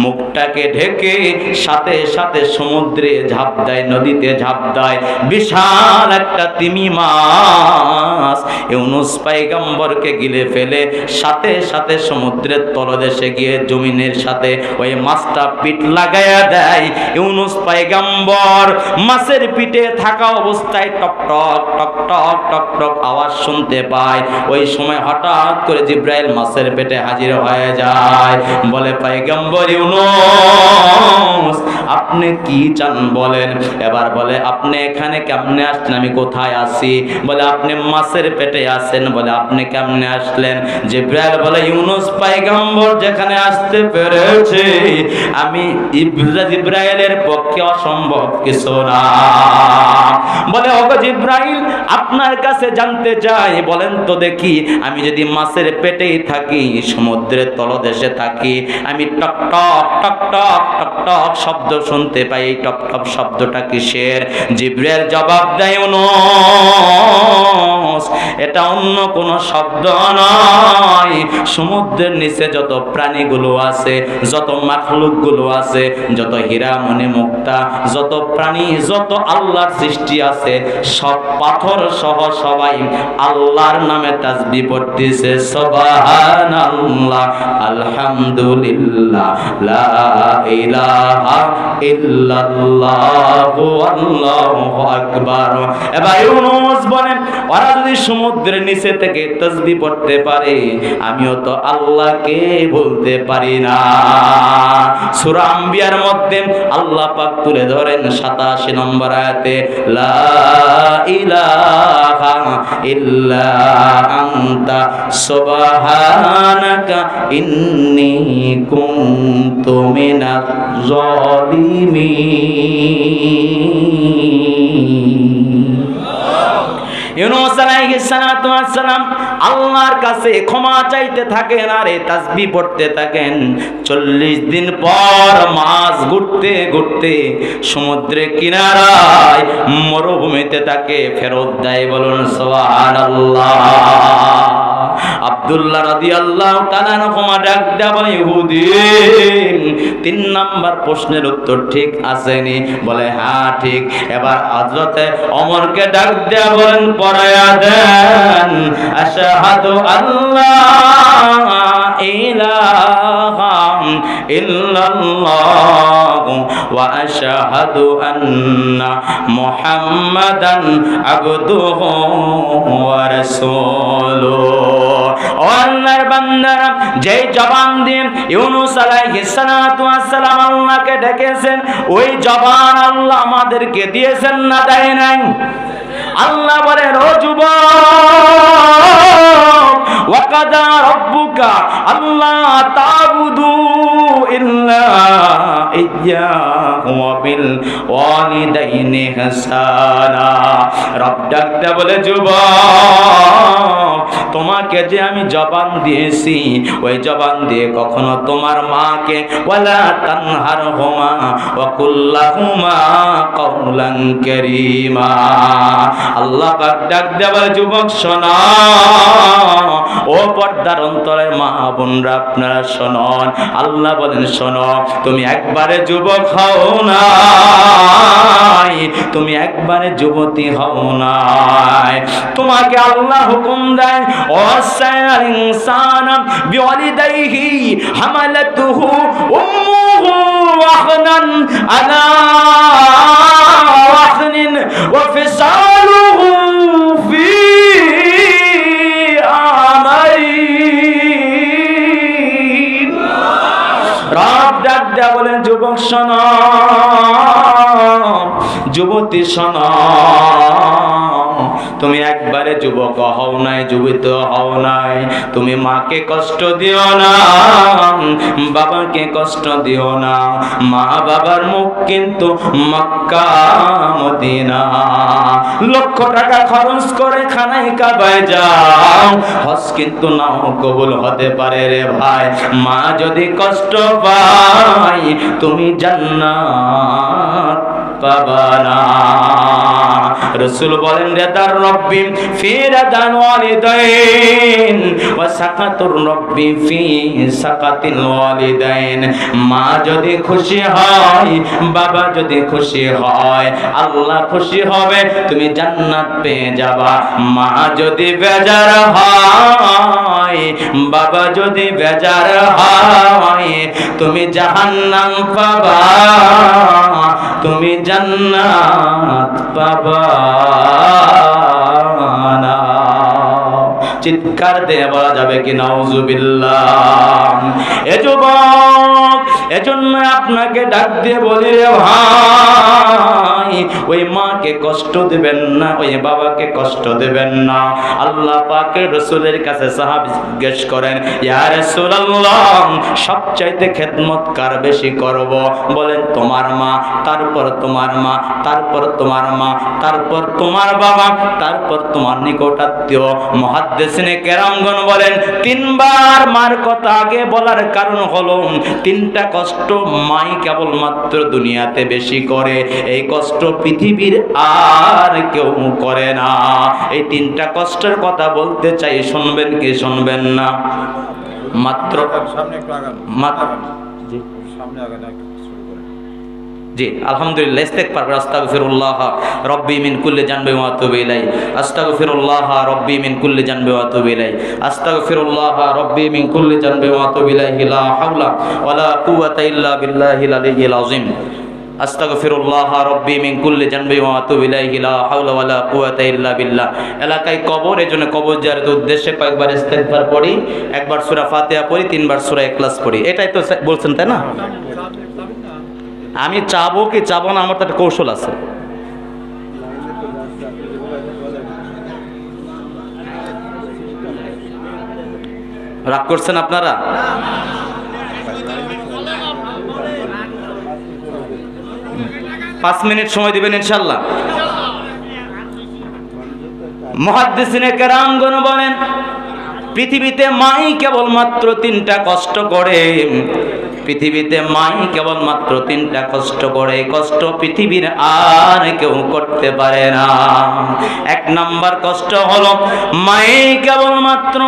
মুখটাকে ঢেকে সাথে সাথে সমুদ্রে ঝাঁপ দেয়, নদীতে ঝাঁপ দেয়। বিশাল একটা তিমি মাছ ইউনূস পয়গম্বরকে গিলে ফেলে সাথে সাথে সমুদ্রের তলদেশে গিয়ে জমিনের সাথে ওই মাছটা পিঠ লাগায়া দেয়। ইউনূস পয়গম্বর মাছের পিঠে থাকা অবস্থায় টক টক টক টক টক টক আওয়াজ শুনতে পায়। ওই সময় হঠাৎ করে জিব্রাইল মাছের পেটে হাজির হয়ে যায়, বলে পয়গম্বর ইউনূস আপনি কি চান বলেন। এবার বলে আপনি এখানে কেমনে আসলেন, আমি কোথায় আছি? বলে আপনি মাছের পেটে আছেন। বলে আপনি কেমনে আসলেন? জিব্রাইল বলে ইউনূস পয়গম্বর যেখানে আসতে পেরেছে, আমি জিব্রাইলের পক্ষে অসম্ভব কিছু না। বলে ওগো জিব্রাইল আপনার কাছে জানতে চাই, বলেন তো দেখি, আমি যদি মাছের পেটেই থাকি, সমুদ্রের তলদেশে থাকি, আমি টক টক টক টক টক টক শব্দ শুনতে পাই, এই টক টক শব্দটা কিসের? জিব্রাইল জবাব দেয়, ইউনূস এটা অন্য কোনো শব্দ নয়, সমুদ্রের নিচে যত প্রাণীগুলো আছে, যত মাখলুকগুলো আছে, যত হীরা মণি মুক্তা, যত প্রাণী, যত আল্লাহর সৃষ্টি আছে, সব পাথর সহ সবাই আল্লাহর নামে তাসবিহ পড়তেছে, সুবহানাল্লাহ, আলহামদুলিল্লাহ, লা ইলাহা ইল্লাল্লাহ, আল্লাহু আকবার। এবার ইউনূস বলেন, ওরা যদি সমুদ্রের নিচে থেকে তাসবিহ পড়তে পারে, আমিও তো আল্লাহকে বলতে পারি না। সূরা আম্বিয়ার মধ্যে আল্লাহ পাক তুলে ধরেন 87 নম্বর আয়াতে, লা ইলাহা ইল্লা আনতা সুবহানাকা ইন্নী কুনতু মিনাজ জালিমিন। ইউনূস আলাইহিস সালাতু ওয়াস সালাম আল্লাহর কাছে ক্ষমা চাইতে থাকেন আর এই তাসবিহ পড়তে থাকেন। 40 দিন পর মাছ ঘুরতে ঘুরতে সমুদ্রের কিনারায় মরুভূমিতে তাকে ফেরত দেয়। বলুন সুবহানাল্লাহ। আব্দুল্লাহ রাদিয়াল্লাহু তাআলা ক্ষমা ডাক দেয়া বলে, ইহুদি 3 নাম্বার প্রশ্নের উত্তর ঠিক আসেনি? বলে হ্যাঁ ঠিক। এবার হযরতে ওমরকে ডাক দেয়া বলেন, পড়ায়া দেন, আশহাদু আল্লা ইলাহা ইল্লাল্লাহ ওয়া আশহাদু আন্না মুহাম্মাদান আবদুহু ওয়া রাসূলুহু। ও আল্লাহর বান্দারা, যেই জবান দিয়ে ইউনূস আলাইহিস সালাতু ওয়াস সালাম আল্লাহকে ডেকেছেন, ওই জবান আল্লাহ আমাদেরকে দিয়েছেন না দেয় নাই? আল্লাহ বলেন, ও যুবক, ওয়া কাদা রাব্বুকা আল্লা তা'বুদু ইল্লা ইয়্যাহু ওয়া বিল ওয়ালিদাইনি হাসানা। রব ডাকতে বলে, যুবক, তোমাকে যে আমি জবান দিয়েছি, ওই জবান দিয়ে কখনো তোমার মাকে ওয়ালা তানহারহুমা ওয়া কুল লাহুমা কাওলান কারীমা। আল্লাহ পাক ডাক দেওয়া, যুবক শোনো, ও পর্দার অন্তরের মা বোনরা আপনারা শুনুন। আল্লাহ বলেন, শোনো, তুমি একবারে যুবক হও নাই, তুমি একবারে যুবতী হও নাই। তোমাকে আল্লাহ হুকুম দেয়, ওয়াসাল ইনসানা বিওয়ালিদাইহি হামালাতুহু উম্মুহু ওয়াহনান আলা ওয়াহনিন ওয়া ফিসালু শোনো, যুবতী শোনো, তুমি একবারে যুবক হও নাই, যুবিত হও নাই, তুমি মাকে কষ্ট দিও না, বাবাকে কষ্ট দিও না। মা বাবার মুখ কিন্তু মক্কা মদিনা। লক্ষ টাকা খরচ করে খানায় কাবায় যাও, হজ কিন্তু নাও কবুল হতে পারে রে ভাই। মা যদি কষ্ট পায় তুমি জান্নাত পাবা না। রাসূল বলেন রেদার রব্বি ফি রাদান ওয়ালিদাইন ওয়া সাকাতুর রব্বি ফি সাকাতিল ওয়ালিদাইন। মা যদি খুশি হয়, বাবা যদি খুশি হয়, আল্লাহ খুশি হবে, তুমি জান্নাত পেয়ে যাবা। মা যদি বেজার হয়, বাবা যদি বেজার হয়, তুমি জাহান্নাম পাবা, তুমি জান্নাত পাবা না। চিৎকার দিয়ে বলা যাবে কি নাউজুবিল্লাহ। এ যুবক, এজন্য আপনাকে ডাক দিয়ে বলি রে ভাই, ওই মাকে কষ্ট দিবেন না, ওই বাবাকে কষ্ট দিবেন না। আল্লাহ পাকের রাসূলের কাছে সাহাবী জিজ্ঞেস করেন, ইয়া রাসূলুল্লাহ, সবচাইতে খেদমত কার বেশি করব? বলেন তোমার মা, তারপর তোমার মা, তারপর তোমার মা, তারপর তোমার বাবা, তারপর তোমার নিকটাত্মীয়। মুহাদ্দিসিনে কেরামগণ বলেন তিনবার মার কথা আগে বলার কারণ হলো তিনটা কষ্ট মাই কেবলমাত্র দুনিয়াতে বেশি করে, এই কষ্ট পৃথিবীর আর কেউ করে না। এই তিনটা কষ্টের কথা বলতে চাই, শুনবেন কি শুনবেন না? মাত্র সামনে একটু আগান, মাত্র জি সামনে আগান, একটু শুরু করেন। জি আলহামদুলিল্লাহ। ইস্তেগফার, আস্তাগফিরুল্লাহ রব্বি মিন কুল্লি জানবি ওয়া আতুবু ইলাই, আস্তাগফিরুল্লাহ রব্বি মিন কুল্লি জানবি ওয়া আতুবু ইলাই, আস্তাগফিরুল্লাহ রব্বি মিন কুল্লি জানবি ওয়া আতুবু ইলাইহি, লা হাওলা ওয়ালা কুওয়াতা ইল্লা বিল্লাহিল আলিয়্যিল আযীম। আস্তাগফিরুল্লাহ রব্বি মিন কুল্লি জানবি ওয়া আতুবু ইলাইহি, লা হাওলা ওয়ালা কুওয়াতা ইল্লা বিল্লাহ। এলাকায় কবর, এজন্য কবর জিয়ারতের উদ্দেশ্যে কয়েকবার ইস্তেগফার পড়ি, একবার সূরা ফাতিহা পড়ি, তিনবার সূরা ইখলাস পড়ি। এটাই তো বলছেন তাই না? আমি চাবো কি চাবো না, আমার তো একটা কৌশল আছে। রাগ করছেন আপনারা? পাঁচ মিনিট সময় দিবেন ইনশাল্লাহ। মুহাদ্দিসিনে কেরামগণ বলেন পৃথিবীতে মাই কেবলমাত্র তিনটা কষ্ট করে, পৃথিবীতে মাই কেবলমাত্র তিনটা কষ্ট করে, কষ্ট পৃথিবীর আর কেউ করতে পারে না। এক নাম্বার কষ্ট হলো মাই কেবলমাত্র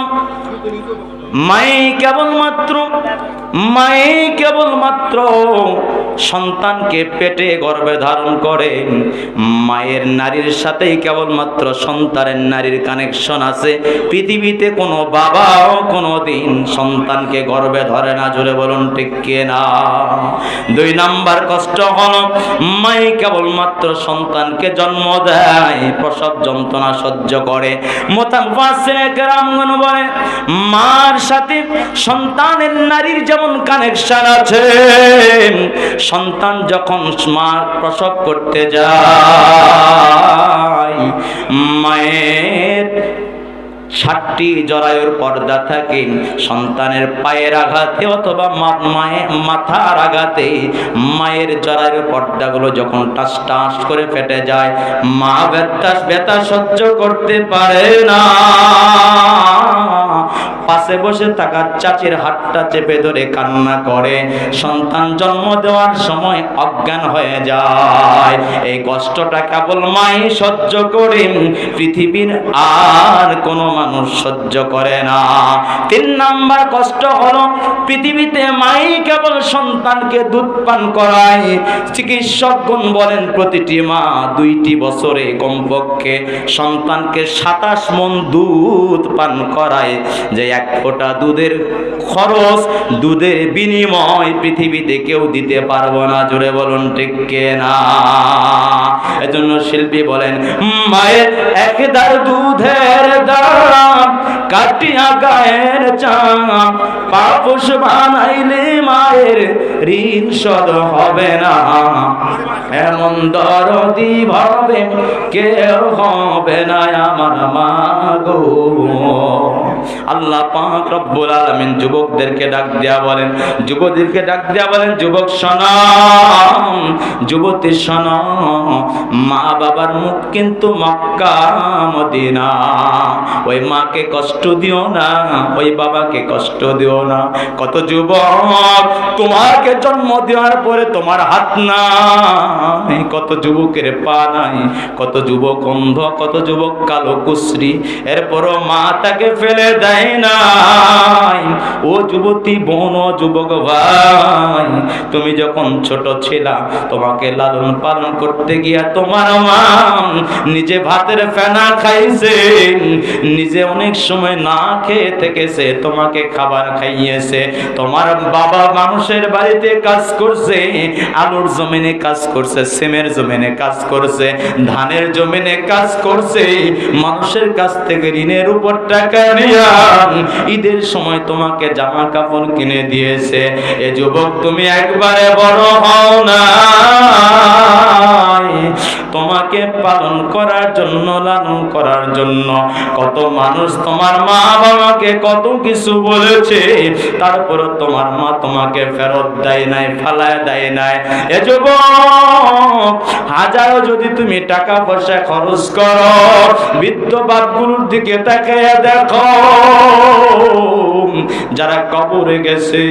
সন্তানকে পেটে গর্ভে ধারণ করে। মায়ের নারীর সাথেই কেবলমাত্র সন্তানের নারীর কানেকশন আছে। পৃথিবীতে কোনো বাবাও কোনোদিন সন্তানকে গর্ভে ধরে না। জোরে বলুন ঠিক কিনা? দুই নাম্বার কষ্ট হলো মাই কেবলমাত্র সন্তানকে জন্ম দেয়, প্রসব যন্ত্রণা সহ্য করে। মুতাফাসসিরে কেরামগণ বলে মার সাথে সন্তানের নারীর যেমন কানেকশন আছে, সন্তান যখন মা প্রসব করতে যায় মায়ের 7টি জরায়ুর পর্দা থাকে। সন্তানের পায়ের আঘাতে অথবা মাথার আঘাতে মায়ের জরায়ুর পর্দাগুলো যখন টাস টাস করে ফেটে যায়, মা ব্যথা সহ্য করতে পারে না। পাশে বসে থাকা চাচির হাতটা চেপে ধরে কান্না করে। সন্তান জন্ম দেওয়ার সময় অজ্ঞান হয়ে যায়। এই কষ্টটা কেবল মাই সহ্য করে, পৃথিবীর আর কোনো মানুষ সহ্য করে না। 3 নাম্বার কষ্ট হলো পৃথিবীতে মাই কেবল সন্তানকে দুধ পান করায়। চিকিৎসকগণ বলেন প্রতিটি মা 2টি বছরে কমপক্ষে সন্তানকে 27 মণ দুধ পান করায়। যে এক ফোঁটা দুধের খরচ, দুধের বিনিময় পৃথিবীতে কেউ দিতে পারবো না। জোরে বলুন ঠিক কিনা? এজন্য শিল্পী বলেন, মায়ের এক দার দুধের দাম কাটিয়া গায়ের চাম, পাপোশ বানাইলে মায়ের ঋণ শোধ হবে না। এমন দরদি ভাবে কেউ হবে না আমার মা গো। আল্লাহ পাক রব্বুল আলামিন যুবকদেরকে ডাক দিয়া বলেন, যুবতীদেরকে ডাক দিয়া বলেন, যুবক শোনো, যুবতী শোনো, মা বাবার মুখ কিন্তু মক্কা মদিনা। ওই মাকে কষ্ট দিও না, ওই বাবাকে কষ্ট দিও না। কত যুবক তোমাকে জন্ম দেওয়ার পরে তোমার হাত নাই, কত যুবকের পা নাই, কত যুবক অন্ধ, কত যুবক কালো কুশ্রী, এরপরও মা তাকে ফেলে দেয় নাই। ও যুবতী বোন, ও যুবক ভাই, তুমি যখন ছোট ছিলা তোমাকে লালন পালন করতে গিয়া তোমার মা নিজে ভাতের ফেনা খাইছে, নিজে অনেক সময় না খেয়ে থেকেছে, তোমাকে খাবার খাইয়েছে। তোমার বাবা মানুষের বাড়িতে কাজ করছে, আলুর জমিনে কাজ করছে, সিমের জমিনে কাজ করছে, ধানের জমিনে কাজ করছে, মানুষের কাছ থেকে ঋণের উপর টাকা নিয়া ঈদের সময় তোমাকে জামা কাপড় কিনে দিয়েছে। এ যুবক তুমি একবারে বড় হও না, তোমাকে পালন করার জন্য, লালন করার জন্য কত মানুষ তোমার মা বাবাকে কত কিছু বলেছে, তারপরে তোমার মা তোমাকে ফেরত দেয় নাই, ফালায় দেয় নাই। এ যুবক হাজারো যদি তুমি টাকা পয়সা খরচ করো, বৃদ্ধ বাপগুলোর দিকে তাকাইয়া দেখো, যারা কবরে গেছে,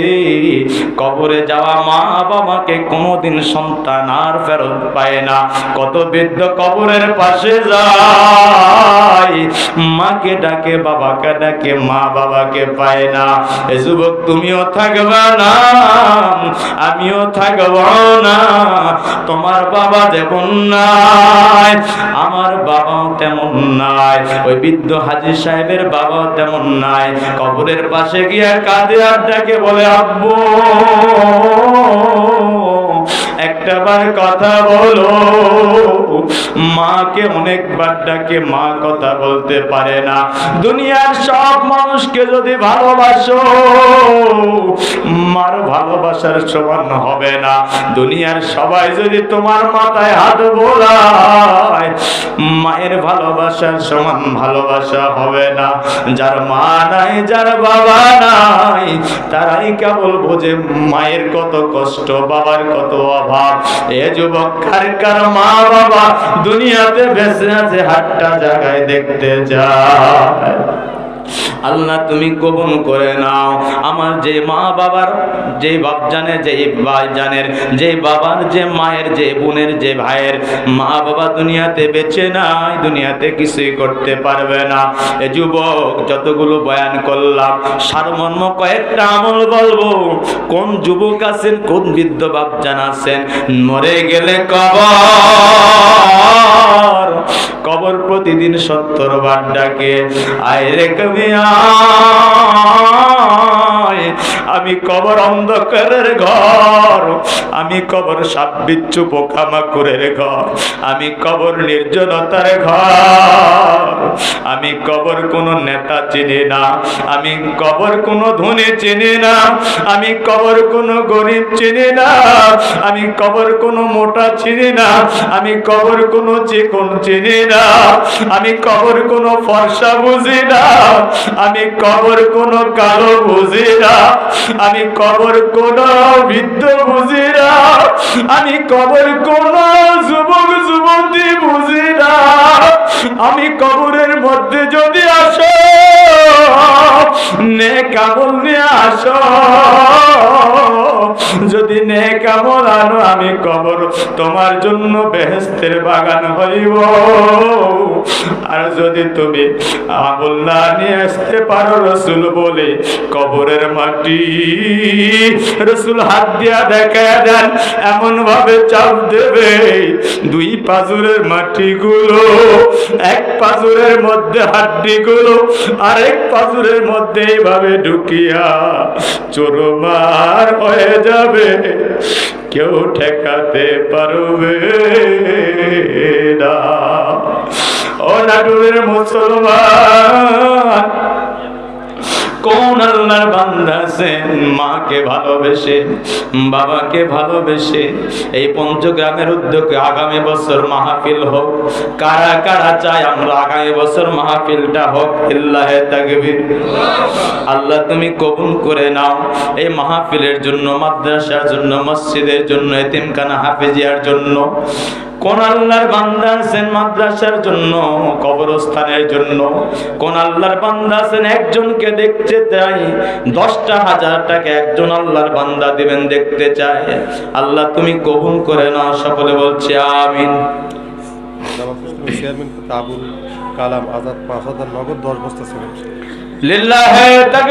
কবরে যাওয়া মা বাবাকে কোনোদিন সন্তান আর ফেরত পায় না। কত বৃদ্ধ কবরের পাশে যায়, মাকে ডাকে, বাবাকে ডাকে, মা বাবাকে পায় না। এ যুবক তুমিও থাকবে না, আমিও থাকব না। তোমার বাবা যেমন নাই, আমার বাবাও তেমন নাই, ওই বৃদ্ধ হাজী সাহেবের বাবাও তেমন নাই। কবরের পাশে গিয়ে কাঁদে আর ডাকে, বলে আব্বু একটাবার কথা বলো। মাকে অনেকবার ডাকে, মা কথা বলতে পারে না। দুনিয়ার সব মানুষকে যদি ভালোবাসো, মার ভালোবাসার সমান হবে না। দুনিয়ার সবাই যদি তোমার মাথায় হাত বোলায়, মায়ের ভালোবাসার সমান ভালোবাসা হবে না। যার মা নাই, যার বাবা নাই, তারাই কেবল বোঝে মায়ের কত কষ্ট, বাবার কত অভাব। এ যুবক কার কার মা বাবা দুনিয়াতে বেঁচে আছে, হাতটা জায়গায় দেখতে যায়। আল্লাহ তুমি কবুল করে নাও আমার যে মা বাবার, যে বাপ জানে, যে ভাই জানের, যে বাবার, যে মায়ের, যে বোনের, যে ভাইয়ের মা বাবা দুনিয়াতে বেঁচে নাই, দুনিয়াতে কিছুই করতে পারবে না। এ যুবক যতগুলো বয়ান করলাম, সারমর্ম কয়েকটা আমল বলবো। কোন যুবক আছেন, কোন বৃদ্ধ বাপ জান আছেন, মরে গেলে কবর, কবর প্রতিদিন 70 বার ডাকে, আয় রে কবিয়া আমি কবর অন্ধকারের ঘর, আমি কবর সাপ বিচ্ছু পোকামাকড়ের ঘর, আমি কবর নির্জনতার ঘর, আমি কবর কোনো নেতা চিনি না, আমি কবর কোনো ধনী চিনি না, আমি কবর কোনো গরিব চিনি না, আমি কবর কোনো মোটা চিনি না, আমি কবর কোনো চিকন চিনি না, আমি কবর কোনো ফর্সা বুঝি না, আমি কবর কোনো কালো বুঝি না, আমি কবর কোনো বৃদ্ধ বুঝি না, আমি কবর কোনো যুবক যুবতী বুঝি না। আমি কবরের মধ্যে যদি আসো, নেক আমল নিয়ে আসো, যদি নেক আমল আনো, আমি কবর তোমার জন্য বেহেশতের বাগান হইব। আর যদি তুমি আমল না নিয়ে আসতে পারো, রসুল বলে কবরের মাটি, রসুল হাত দিয়া দেখায় দেন, এমন ভাবে চাপ দেবে, 2 পাজরের মাটিগুলো, 1 পাজরের মধ্যে হাড্ডি গুলো, আরেক পাজরের মধ্যে এইভাবে ঢুকিয়া চোরমার হয়ে যাবে, কেউ ঠেকাতে পারবে না। ও নাটুরের মুসলমান, কোন আল্লাহর বান্দা আছেন মাকে ভালোবেসে, বাবাকে ভালোবেসে এই পঞ্চগ্রামের উদ্যোগে আগামী বছর মাহফিল হোক? কারা কারা চায় আমরা আগামী বছর মাহফিলটা হোক? ইল্লাহে তাকবীর। আল্লাহ তুমি কবুল করে নাও এই মাহফিলের জন্য, মাদ্রাসার জন্য, মসজিদের জন্য, এতিমখানা হাফেজিয়ার জন্য। কোন আল্লাহর বান্দা আছেন মাদ্রাসার জন্য, কবরস্থানের জন্য? কোন আল্লাহর বান্দা আছেন একজনকে দেখতে চাই, 10,000 টাকা একজন আল্লাহর বান্দা দিবেন, দেখতে চায়? আল্লাহ তুমি কবুল করে নাও। সকলে বলছে আমিন। চেয়ারম্যান আবুল কালাম আজাদ 5,000 নগদ 10 বস্তা ছিল। লিল্লাহে তাকবীর।